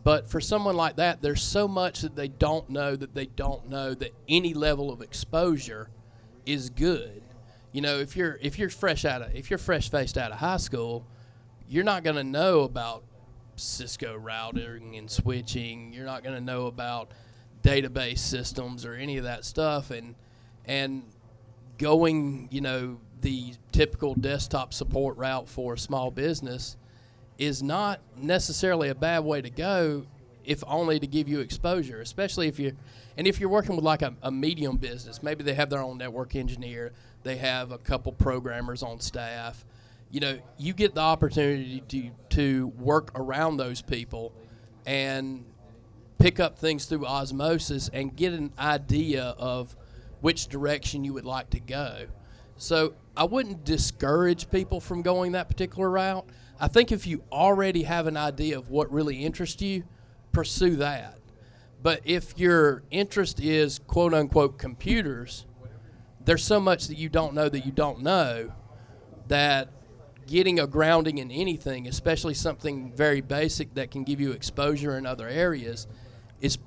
but for someone like that, there's so much that they don't know that any level of exposure is good. You know, if you're fresh-faced out of high school, you're not going to know about Cisco routing and switching. You're not going to know about database systems or any of that stuff, and going, you know, the typical desktop support route for a small business is not necessarily a bad way to go, if only to give you exposure, especially if you're working with like a medium business. Maybe they have their own network engineer, they have a couple programmers on staff. You know, you get the opportunity to work around those people and pick up things through osmosis and get an idea of which direction you would like to go. So I wouldn't discourage people from going that particular route. I think if you already have an idea of what really interests you, pursue that. But if your interest is quote unquote computers, there's so much that you don't know that getting a grounding in anything, especially something very basic that can give you exposure in other areas, is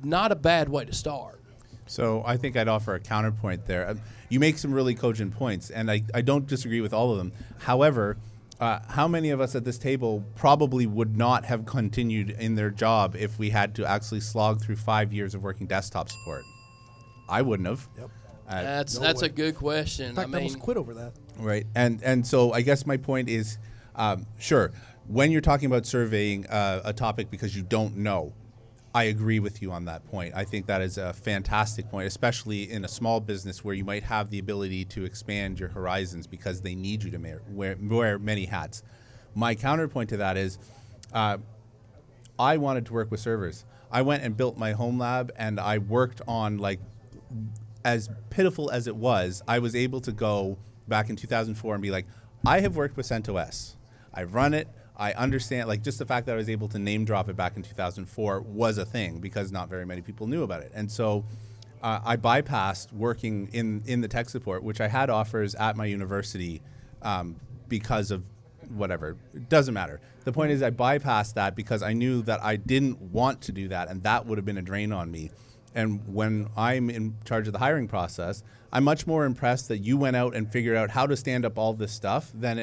not a bad way to start. So I think I'd offer a counterpoint there. You make some really cogent points, and I don't disagree with all of them. However, how many of us at this table probably would not have continued in their job if we had to actually slog through 5 years of working desktop support? I wouldn't have. Yep. That's a good question. In fact, I almost quit over that. Right. And so I guess my point is, sure, when you're talking about surveying a topic because you don't know, I agree with you on that point. I think that is a fantastic point, especially in a small business where you might have the ability to expand your horizons because they need you to wear many hats. My counterpoint to that is I wanted to work with servers. I went and built my home lab, and I worked on, like, as pitiful as it was, I was able to go back in 2004 and be like, I have worked with CentOS. I've run it. I understand, like, just the fact that I was able to name drop it back in 2004 was a thing because not very many people knew about it. And so I bypassed working in the tech support, which I had offers at my university because of whatever. It doesn't matter. The point is I bypassed that because I knew that I didn't want to do that, and that would have been a drain on me. And when I'm in charge of the hiring process, I'm much more impressed that you went out and figured out how to stand up all this stuff than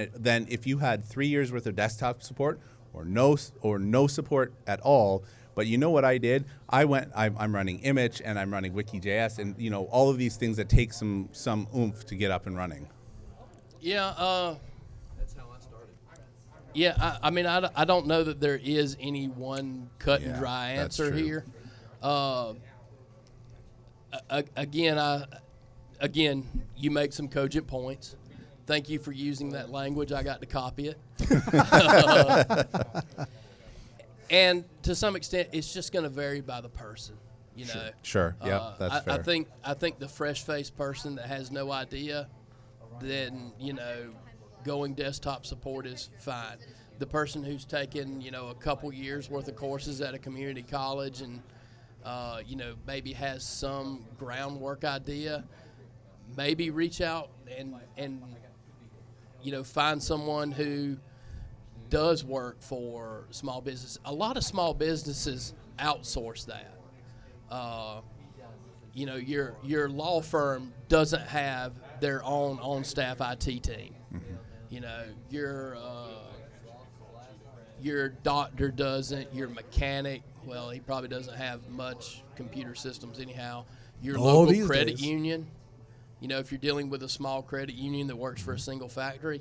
if you had 3 years worth of desktop support or no support at all. But you know what I did? I'm running Image and I'm running Wiki.js and, you know, all of these things that take some oomph to get up and running. Yeah. That's how I started. Yeah, I mean, I don't know that there is any one cut and dry answer here. Again, you make some cogent points. Thank you for using that language. I got to copy it. And to some extent, it's just going to vary by the person. You know. Sure. Yeah, that's fair. I think the fresh-faced person that has no idea, then, you know, going desktop support is fine. The person who's taken, you know, a couple years worth of courses at a community college and you know, maybe has some groundwork idea, maybe reach out and you know, find someone who does work for small business. A lot of small businesses outsource that. You know, your law firm doesn't have their own on-staff IT team. You know, your doctor doesn't, your mechanic, well, he probably doesn't have much computer systems anyhow. Your local credit union, you know, if you're dealing with a small credit union that works for a single factory,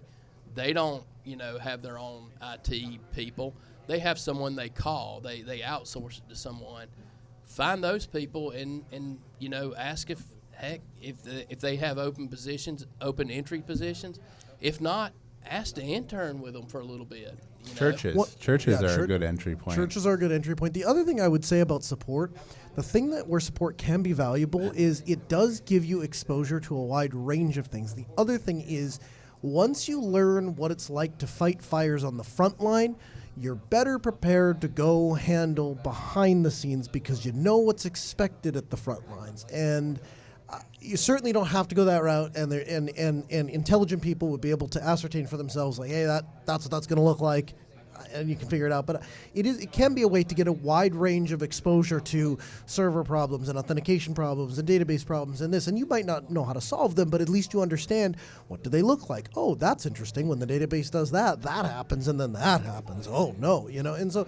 they don't, you know, have their own IT people. They have someone they call. They outsource it to someone. Find those people and you know, ask if they have open entry positions. If not, ask to intern with them for a little bit. You know? Churches are a good entry point. Churches are a good entry point. The other thing I would say about support, the thing that where support can be valuable is it does give you exposure to a wide range of things. The other thing is once you learn what it's like to fight fires on the front line, you're better prepared to go handle behind the scenes because you know what's expected at the front lines. And you certainly don't have to go that route, and intelligent people would be able to ascertain for themselves, like, hey, that's what that's going to look like, and you can figure it out. But it can be a way to get a wide range of exposure to server problems and authentication problems and database problems and this, and you might not know how to solve them, but at least you understand what do they look like. Oh, that's interesting. When the database does that happens, and then that happens. Oh no, you know. And so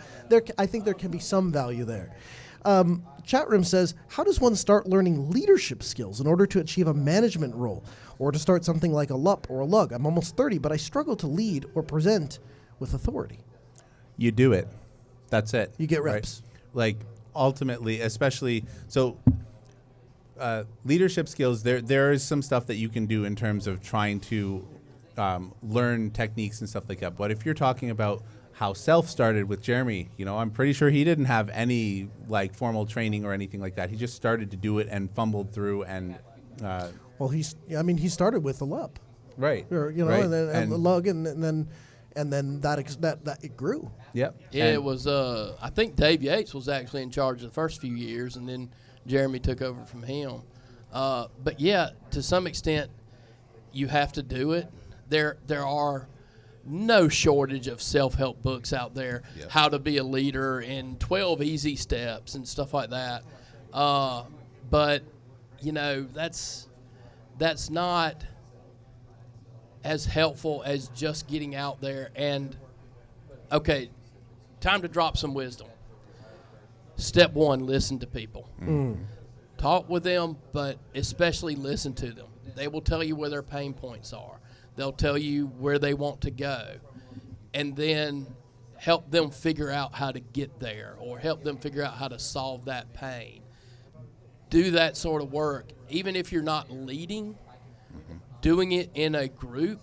I think there can be some value there. Chat room says, how does one start learning leadership skills in order to achieve a management role or to start something like a LUP or a LUG? I'm almost 30, but I struggle to lead or present with authority. You do it. That's it. You get reps. Right? Like, ultimately, especially, so leadership skills, there is some stuff that you can do in terms of trying to learn techniques and stuff like that. But if you're talking about how Self started with Jeremy, you know, I'm pretty sure he didn't have any like formal training or anything like that. He just started to do it and fumbled through and. Well, he started with a LUP, right? Or, you know, right. and then the LUG, and then that it grew. Yep. Yeah, it was. I think Dave Yates was actually in charge the first few years, and then Jeremy took over from him. But yeah, to some extent, you have to do it. There are no shortage of self-help books out there, yep. How to be a leader in 12 easy steps and stuff like that. But, you know, that's not as helpful as just getting out there and, okay, time to drop some wisdom. Step one, listen to people. Talk with them, but especially listen to them. They will tell you where their pain points are. They'll tell you where they want to go, and then help them figure out how to get there or help them figure out how to solve that pain. Do that sort of work. Even if you're not leading, doing it in a group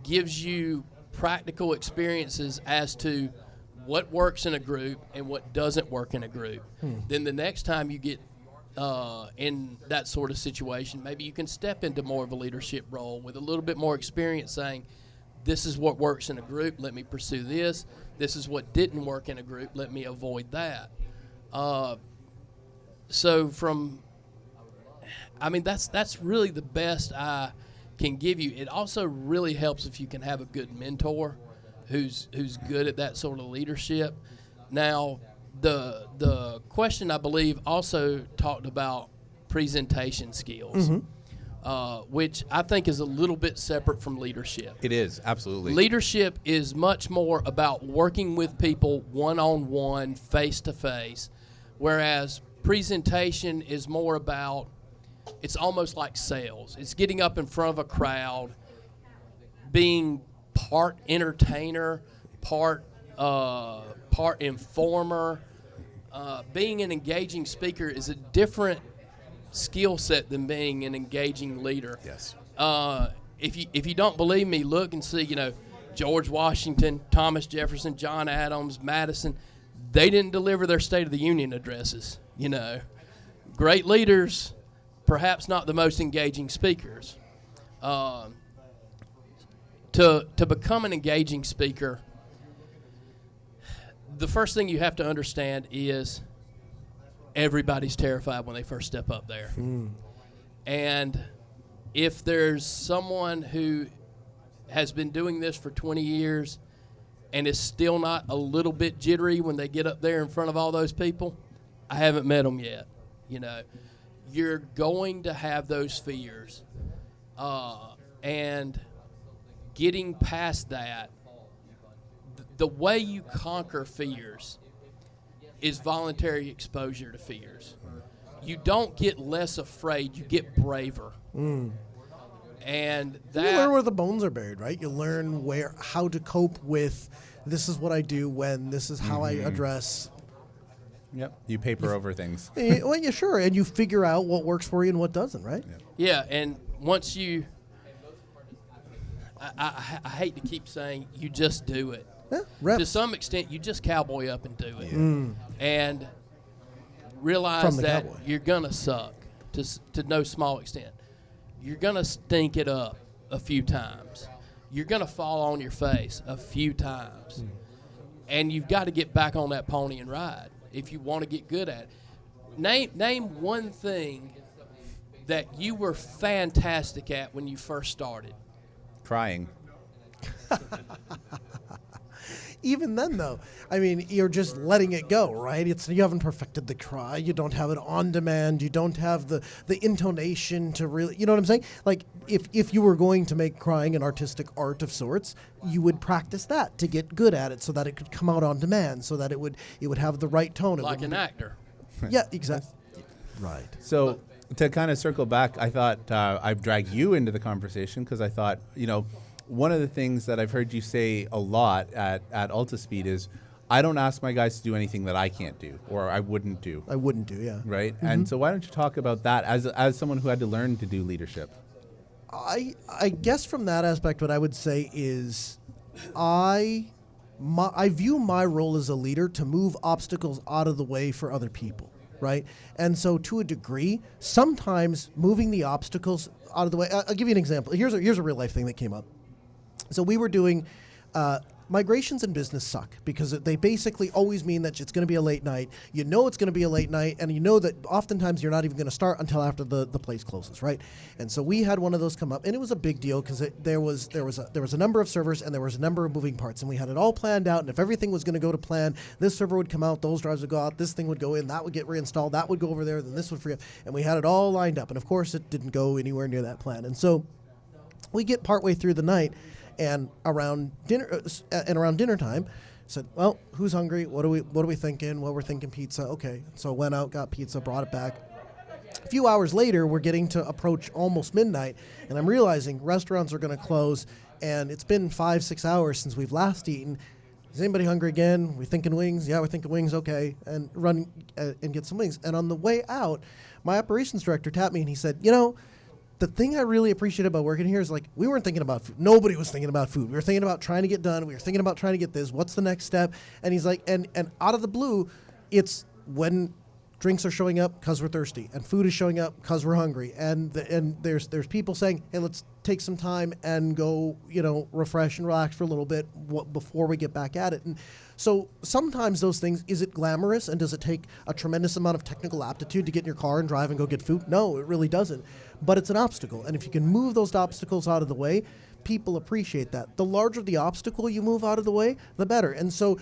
gives you practical experiences as to what works in a group and what doesn't work in a group. Then the next time you get in that sort of situation, maybe you can step into more of a leadership role with a little bit more experience saying, this is what works in a group, let me pursue this. This is what didn't work in a group, let me avoid that. So that's really the best I can give you. It also really helps if you can have a good mentor who's good at that sort of leadership. Now, the question, I believe, also talked about presentation skills, which I think is a little bit separate from leadership. It is, absolutely. Leadership is much more about working with people one-on-one, face-to-face, whereas presentation is more about, it's almost like sales. It's getting up in front of a crowd, being part entertainer, part informer. Being an engaging speaker is a different skill set than being an engaging leader. Yes. If you don't believe me, look and see, you know, George Washington, Thomas Jefferson, John Adams, Madison, they didn't deliver their State of the Union addresses, you know. Great leaders, perhaps not the most engaging speakers. To become an engaging speaker, the first thing you have to understand is everybody's terrified when they first step up there. And if there's someone who has been doing this for 20 years and is still not a little bit jittery when they get up there in front of all those people, I haven't met them yet. You know, you're going to have those fears. And getting past that, the way you conquer fears is voluntary exposure to fears. You don't get less afraid, you get braver. And that You learn where the bones are buried, right? You learn how to cope with, this is what I do when, this is how I address. Yep. You paper over things. Well, yeah, sure. And you figure out what works for you and what doesn't, right? Yeah, and once you, I hate to keep saying you just do it. Yeah, reps. To some extent, you just cowboy up and do it. And realize From the that cowboy. you're going to suck to no small extent. You're going to stink it up a few times. You're going to fall on your face a few times. And you've got to get back on that pony and ride if you want to get good at it. Name one thing that you were fantastic at when you first started. Crying. Even then, though, I mean, you're just letting it go, right? You haven't perfected the cry. You don't have it on demand. You don't have the intonation to really, you know what I'm saying? Like, if you were going to make crying an artistic art of sorts, you would practice that to get good at it so that it could come out on demand, so that it would have the right tone. Like an actor. Yeah, exactly. Right. So to kind of circle back, I thought I'd drag you into the conversation because I thought, one of the things that I've heard you say a lot at Altispeed is, I don't ask my guys to do anything that I can't do or I wouldn't do. I wouldn't do, yeah. Right? And so why don't you talk about that as someone who had to learn to do leadership? I guess from that aspect, what I would say is I view my role as a leader to move obstacles out of the way for other people, right? And so to a degree, sometimes moving the obstacles out of the way. I'll give you an example. Here's a real life thing that came up. So we were doing migrations in business suck because they basically always mean that it's going to be a late night. You know it's going to be a late night, and you know that oftentimes you're not even going to start until after the place closes, right? And so we had one of those come up, and it was a big deal because there was a number of servers and there was a number of moving parts, and we had it all planned out. And if everything was going to go to plan, this server would come out, those drives would go out, this thing would go in, that would get reinstalled, that would go over there, then this would free up, and we had it all lined up. And of course, it didn't go anywhere near that plan. And so we get partway through the night. And around dinner time, said, "Well, who's hungry? What are we thinking? Well, we're thinking pizza. Okay." So went out, got pizza, brought it back. A few hours later, we're getting to approach almost midnight, and I'm realizing restaurants are going to close, and it's been 5-6 hours since we've last eaten. Is anybody hungry again? We thinking wings? Yeah, we're thinking wings. Okay, and run and get some wings. And on the way out, my operations director tapped me and he said, the thing I really appreciate about working here is, like, we weren't thinking about food. Nobody was thinking about food. We were thinking about trying to get done. We were thinking about trying to get this. What's the next step? And he's like, and out of the blue, it's when drinks are showing up because we're thirsty, and food is showing up because we're hungry, and there's people saying, hey, let's take some time and go, refresh and relax for a little bit before we get back at it. And so sometimes those things, is it glamorous, and does it take a tremendous amount of technical aptitude to get in your car and drive and go get food? No, it really doesn't. But it's an obstacle, and if you can move those obstacles out of the way, people appreciate that. The larger the obstacle you move out of the way, the better. And so,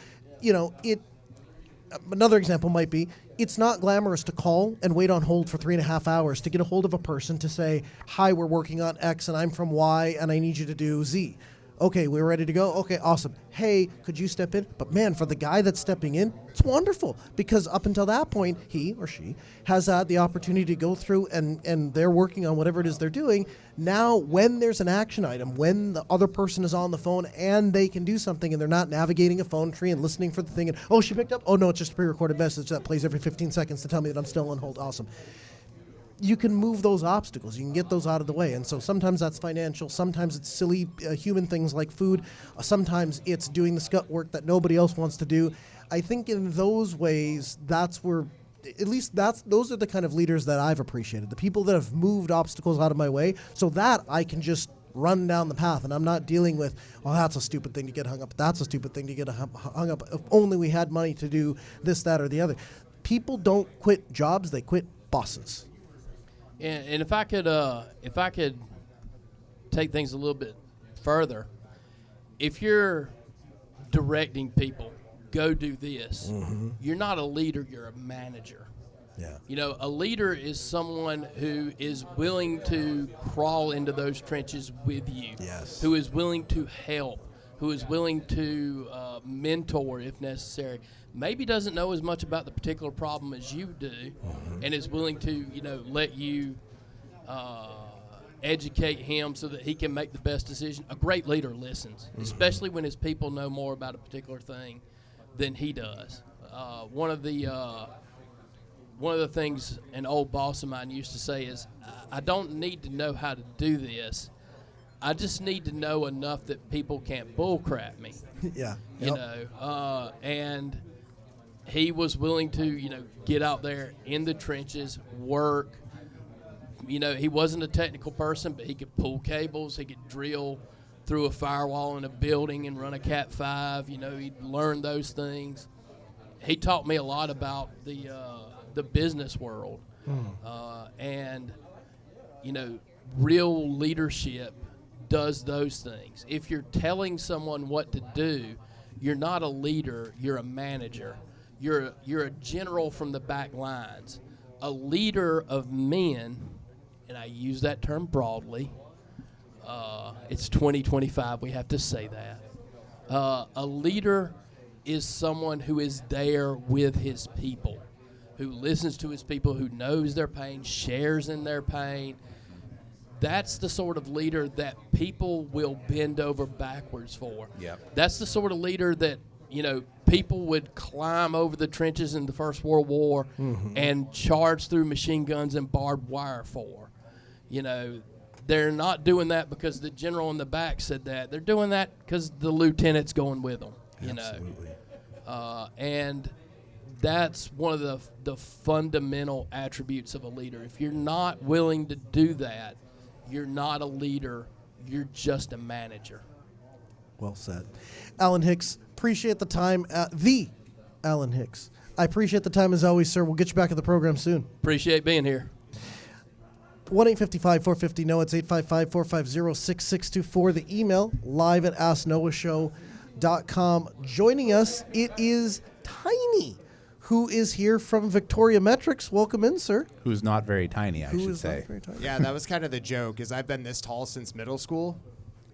another example might be, it's not glamorous to call and wait on hold for 3.5 hours to get a hold of a person to say, hi, we're working on X and I'm from Y and I need you to do Z. Okay, we're ready to go. Okay, awesome. Hey, could you step in? But man, for the guy that's stepping in, it's wonderful because up until that point, he or she has the opportunity to go through and they're working on whatever it is they're doing. Now, when there's an action item, when the other person is on the phone and they can do something and they're not navigating a phone tree and listening for the thing and, oh, she picked up? Oh, no, it's just a pre-recorded message that plays every 15 seconds to tell me that I'm still on hold. Awesome. You can move those obstacles. You can get those out of the way. And so sometimes that's financial. Sometimes it's silly human things like food. Sometimes it's doing the scut work that nobody else wants to do. I think in those ways, that's where, at least those are the kind of leaders that I've appreciated. The people that have moved obstacles out of my way so that I can just run down the path and I'm not dealing with, oh, that's a stupid thing to get hung up. That's a stupid thing to get hung up. If only we had money to do this, that, or the other. People don't quit jobs. They quit bosses. And if I could take things a little bit further, if you're directing people, go do this, you're not a leader, you're a manager. Yeah. You know, a leader is someone who is willing to crawl into those trenches with you. Yes. Who is willing to help, who is willing to mentor if necessary. Maybe doesn't know as much about the particular problem as you do, and is willing to, you know, let you educate him so that he can make the best decision. A great leader listens, especially when his people know more about a particular thing than he does. One of the things an old boss of mine used to say is, I don't need to know how to do this. I just need to know enough that people can't bullcrap me. Yeah. You know, and he was willing to, you know, get out there in the trenches, work. You know, he wasn't a technical person, but he could pull cables. He could drill through a firewall in a building and run a Cat5. You know, he'd learn those things. He taught me a lot about the business world. And, you know, real leadership does those things. If you're telling someone what to do, you're not a leader, you're a manager. You're a general from the back lines. A leader of men, and I use that term broadly, it's 2025, we have to say that. A leader is someone who is there with his people, who listens to his people, who knows their pain, shares in their pain. That's the sort of leader that people will bend over backwards for. Yep. That's the sort of leader that, you know, people would climb over the trenches in the First World War and charge through machine guns and barbed wire for. You know, they're not doing that because the general in the back said that. They're doing that because the lieutenant's going with them, you Absolutely. know. And that's one of the fundamental attributes of a leader. If you're not willing to do that, you're not a leader. You're just a manager. Well said. Alan Hicks, appreciate the time. The Alan Hicks. I appreciate the time as always, sir. We'll get you back in the program soon. Appreciate being here. 1-855-450-NOAH. It's 855-450-6624. The email, live at AskNoahShow.com. Joining us, it is Tiny, who is here from Victoria Metrics. Welcome in, sir. Who's not very tiny, I should say. Not very tiny. Yeah, that was kind of the joke, is I've been this tall since middle school.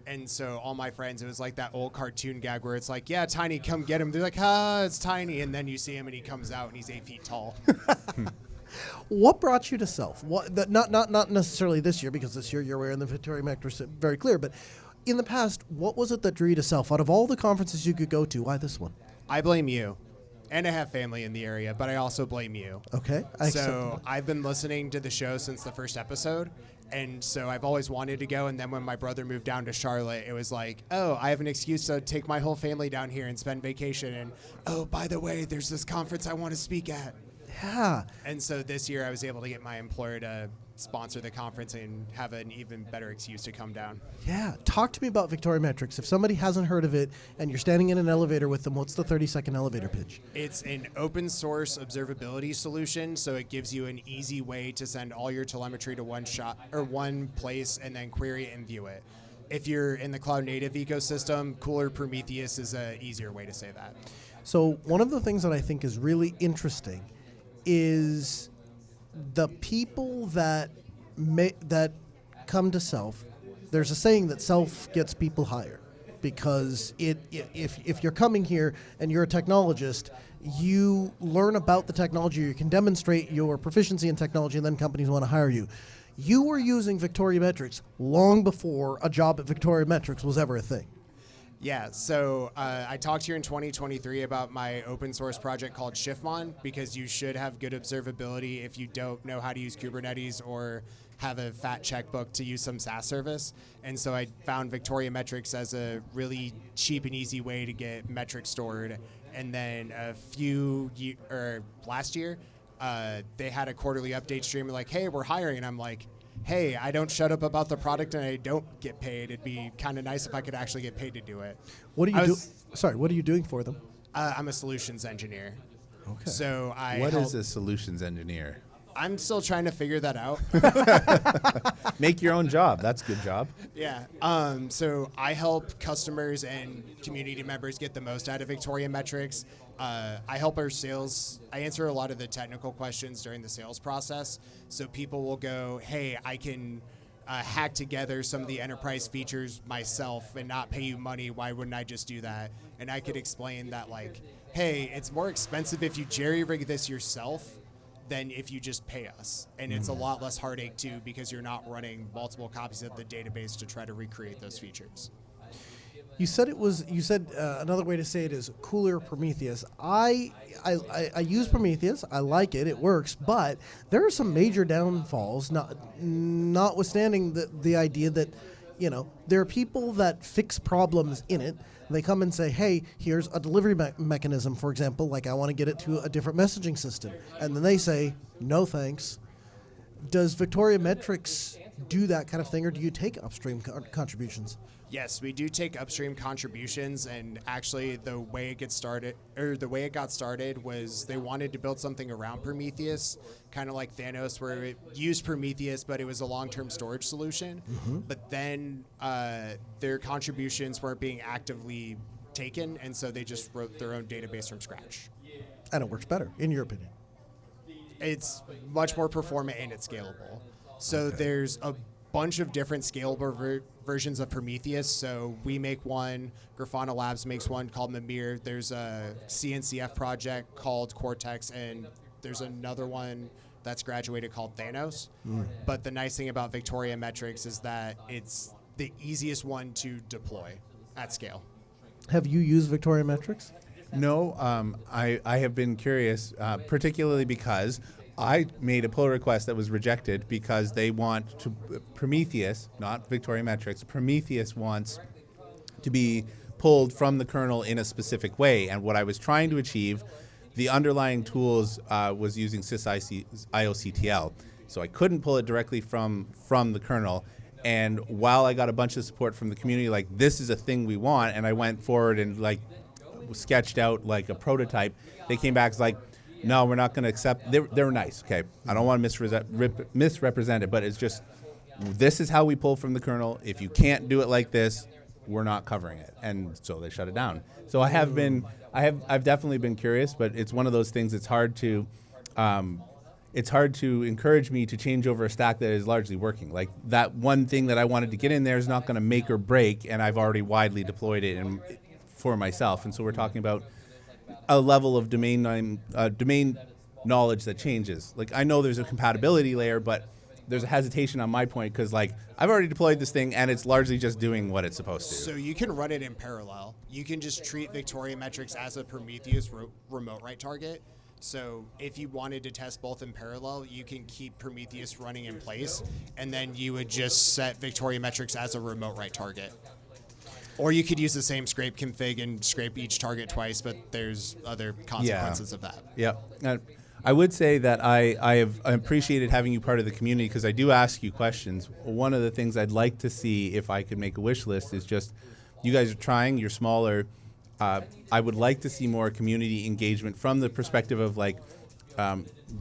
And so all my friends, it was like that old cartoon gag where it's like, yeah, Tiny, come get him. They're like, it's Tiny. And then you see him and he comes out and he's 8 feet tall. What brought you to Self? Not necessarily this year, because this year you're wearing the Victoria Metrics, very clear. But in the past, what was it that drew you to Self? Out of all the conferences you could go to, why this one? I blame you. And I have family in the area, but I also blame you. Okay. I accept So that. I've been listening to the show since the first episode. And so I've always wanted to go. And then when my brother moved down to Charlotte, it was like, oh, I have an excuse to take my whole family down here and spend vacation. And, oh, by the way, there's this conference I want to speak at. Yeah. And so this year I was able to get my employer to sponsor the conference and have an even better excuse to come down. Yeah. Talk to me about Victoria Metrics. If somebody hasn't heard of it and you're standing in an elevator with them, what's the 30-second elevator pitch? It's an open source observability solution, so it gives you an easy way to send all your telemetry to one shot or one place and then query it and view it. If you're in the cloud native ecosystem, Cooler Prometheus is an easier way to say that. So one of the things that I think is really interesting is the people that come to Self. There's a saying that Self gets people hired, because if you're coming here and you're a technologist, you learn about the technology, you can demonstrate your proficiency in technology, and then companies want to hire you. You were using Victoria Metrics long before a job at Victoria Metrics was ever a thing. Yeah, so I talked here in 2023 about my open source project called Shiftmon, because you should have good observability if you don't know how to use Kubernetes or have a fat checkbook to use some SaaS service. And so I found Victoria Metrics as a really cheap and easy way to get metrics stored. And then last year, they had a quarterly update stream like, hey, we're hiring. And I'm like, hey, I don't shut up about the product and I don't get paid. It'd be kind of nice if I could actually get paid to do it. What are you what are you doing for them? I'm a solutions engineer. Okay. So What is a solutions engineer? I'm still trying to figure that out. Make your own job. That's a good job. Yeah. So I help customers and community members get the most out of Victoria Metrics. I help our sales. I answer a lot of the technical questions during the sales process. So people will go, hey, I can hack together some of the enterprise features myself and not pay you money. Why wouldn't I just do that? And I could explain that, like, hey, it's more expensive if you jerry-rig this yourself than if you just pay us. And it's a lot less heartache, too, because you're not running multiple copies of the database to try to recreate those features. You said another way to say it is cooler Prometheus. I use Prometheus. I like it. It works. But there are some major downfalls, notwithstanding the idea that, there are people that fix problems in it. They come and say, hey, here's a delivery mechanism, for example, like I want to get it to a different messaging system. And then they say, no thanks. Does Victoria Metrics do that kind of thing, or do you take upstream contributions? Yes, we do take upstream contributions, and actually the way it got started was they wanted to build something around Prometheus, kind of like Thanos, where it used Prometheus, but it was a long-term storage solution. Mm-hmm. But then their contributions weren't being actively taken, and so they just wrote their own database from scratch. And it works better, in your opinion? It's much more performant and it's scalable. So there's a bunch of different scalable versions of Prometheus. So we make one, Grafana Labs makes one called Mimir. There's a CNCF project called Cortex, and there's another one that's graduated called Thanos. But the nice thing about Victoria Metrics is that it's the easiest one to deploy at scale. Have you used Victoria Metrics? No, I have been curious, particularly because I made a pull request that was rejected because they want to, Prometheus, not Victoria Metrics, Prometheus wants to be pulled from the kernel in a specific way. And what I was trying to achieve, the underlying tools was using sysIOCTL. So I couldn't pull it directly from the kernel. And while I got a bunch of support from the community, like, this is a thing we want, and I went forward and, like, sketched out, like, a prototype, they came back like, no, we're not going to accept. They're nice, okay? I don't want to misrepresent it, but it's just, this is how we pull from the kernel. If you can't do it like this, we're not covering it. And so they shut it down. So I've definitely been curious, but it's one of those things. It's hard to encourage me to change over a stack that is largely working. Like, that one thing that I wanted to get in there is not going to make or break, and I've already widely deployed it for myself. And so we're talking about a level of domain knowledge that changes. Like, I know there's a compatibility layer, but there's a hesitation on my point because, like, I've already deployed this thing and it's largely just doing what it's supposed to. So you can run it in parallel. You can just treat Victoria Metrics as a Prometheus remote write target. So if you wanted to test both in parallel, you can keep Prometheus running in place, and then you would just set Victoria Metrics as a remote write target. Or you could use the same scrape config and scrape each target twice, but there's other consequences of that. Yeah. I would say that I have appreciated having you part of the community because I do ask you questions. One of the things I'd like to see, if I could make a wish list, is just, you guys are trying, you're smaller. I would like to see more community engagement from the perspective of, like,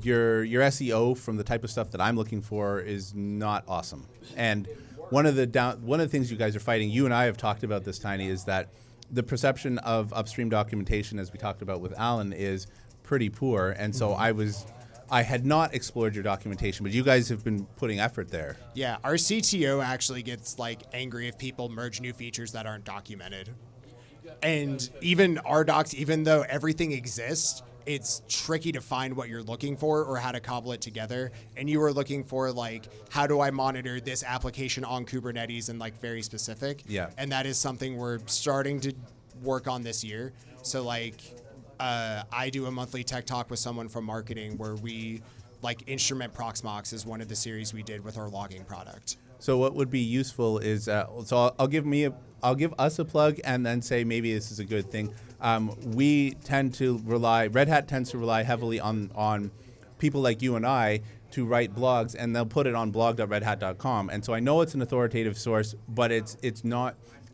your SEO from the type of stuff that I'm looking for is not awesome. And one of the things you guys are fighting, you and I have talked about this, Tiny, is that the perception of upstream documentation, as we talked about with Alan, is pretty poor. And so I had not explored your documentation, but you guys have been putting effort there. Yeah, our CTO actually gets, like, angry if people merge new features that aren't documented. And even our docs, even though everything exists, it's tricky to find what you're looking for or how to cobble it together. And you were looking for, like, how do I monitor this application on Kubernetes, and, like, very specific. Yeah. And that is something we're starting to work on this year. So, like, I do a monthly tech talk with someone from marketing where we, like, instrument Proxmox is one of the series we did with our logging product. So what would be useful is, so I'll give us a plug and then say maybe this is a good thing. We tend to Red Hat tends to rely heavily on people like you and I to write blogs, and they'll put it on blog.redhat.com. And so I know it's an authoritative source, but it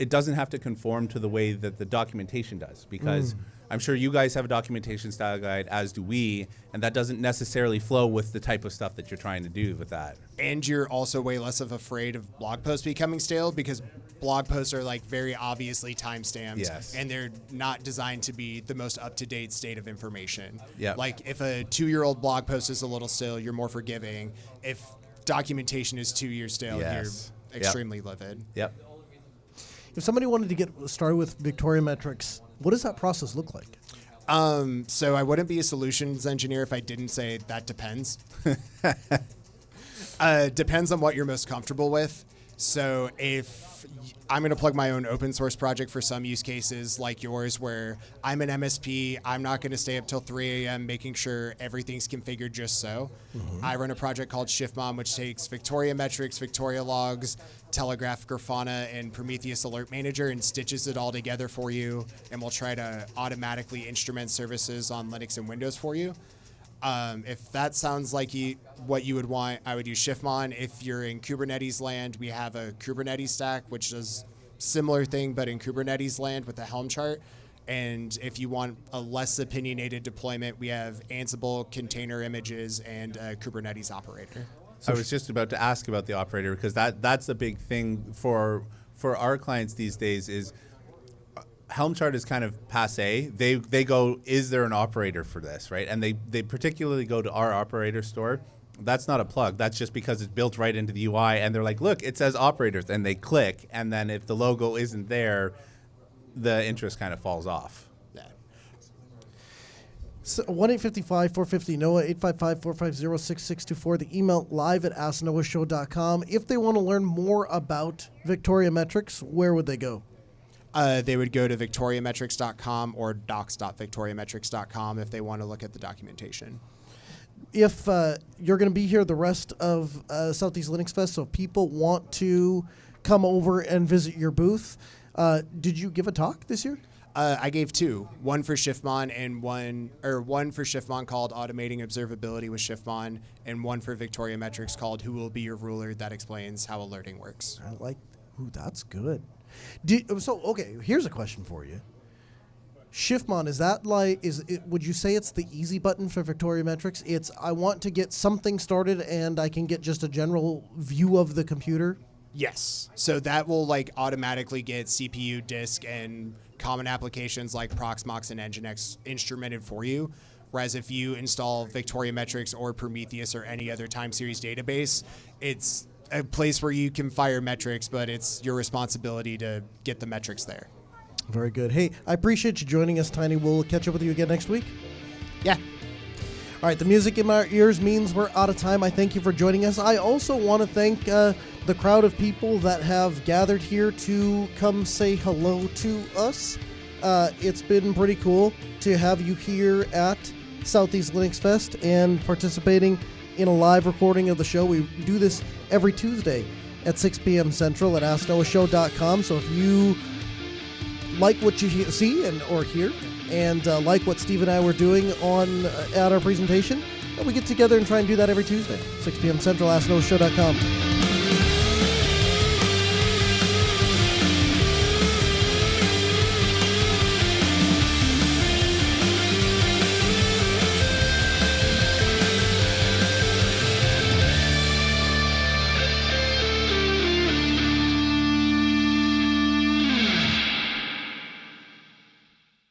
doesn't have to conform to the way that the documentation does, because I'm sure you guys have a documentation style guide, as do we, and that doesn't necessarily flow with the type of stuff that you're trying to do with that. And you're also way less of afraid of blog posts becoming stale because blog posts are like very obviously time-stamped. Yes. And they're not designed to be the most up-to-date state of information. Yep. Like if a 2-year-old blog post is a little stale, you're more forgiving. If documentation is 2 years stale, Yes. you're extremely livid. Yep. If somebody wanted to get started with Victoria Metrics, what does that process look like? So I wouldn't be a solutions engineer if I didn't say that depends. Depends on what you're most comfortable with. So if I'm going to plug my own open source project for some use cases like yours where I'm an MSP, I'm not going to stay up till 3 a.m. making sure everything's configured just so. I run a project called ShiftMon, which takes Victoria Metrics, Victoria Logs, Telegraph, Grafana, and Prometheus Alert Manager and stitches it all together for you, and we'll try to automatically instrument services on Linux and Windows for you. If that sounds like what you would want, I would use ShiftMon. If you're in Kubernetes land, we have a Kubernetes stack, which does similar thing, but in Kubernetes land with a Helm chart. And if you want a less opinionated deployment, we have Ansible, container images, and a Kubernetes operator. I was just about to ask about the operator because that's a big thing for our clients these days is Helm chart is kind of passé. They go, is there an operator for this, right? And they particularly go to our operator store. That's not a plug. That's just because it's built right into the UI. And they're like, look, it says operators. And they click. And then if the logo isn't there, the interest kind of falls off. So 1-855-450-NOAH, 855-450-6624. The email live@asknoahshow.com. If they want to learn more about Victoria Metrics, where would they go? They would go to victoriametrics.com or docs.victoriametrics.com if they want to look at the documentation. If you're going to be here the rest of Southeast Linux Fest, so if people want to come over and visit your booth, did you give a talk this year? I gave 2, one for ShiftMon and one for ShiftMon called Automating Observability with ShiftMon, and one for Victoria Metrics called Who Will Be Your Ruler, that explains how alerting works. I like, that's good. Okay, here's a question for you. ShiftMon, is that would you say it's the easy button for Victoria Metrics? It's, I want to get something started and I can get just a general view of the computer? Yes. So that will automatically get CPU, disk, and common applications like Proxmox and Nginx instrumented for you. Whereas if you install Victoria Metrics or Prometheus or any other time series database, it's a place where you can fire metrics, but it's your responsibility to get the metrics there. Very good. Hey, I appreciate you joining us, Tiny. We'll catch up with you again next week. Yeah. All right, the music in my ears means we're out of time. I thank you for joining us. I also want to thank the crowd of people that have gathered here to come say hello to us. It's been pretty cool to have you here at Southeast Linux Fest and participating in a live recording of the show. We do this every Tuesday at 6 p.m. Central at AskNoahShow.com. So if you like what you see or hear and like what Steve and I were doing at our presentation, we get together and try and do that every Tuesday, 6 p.m. Central, AskNoahShow.com.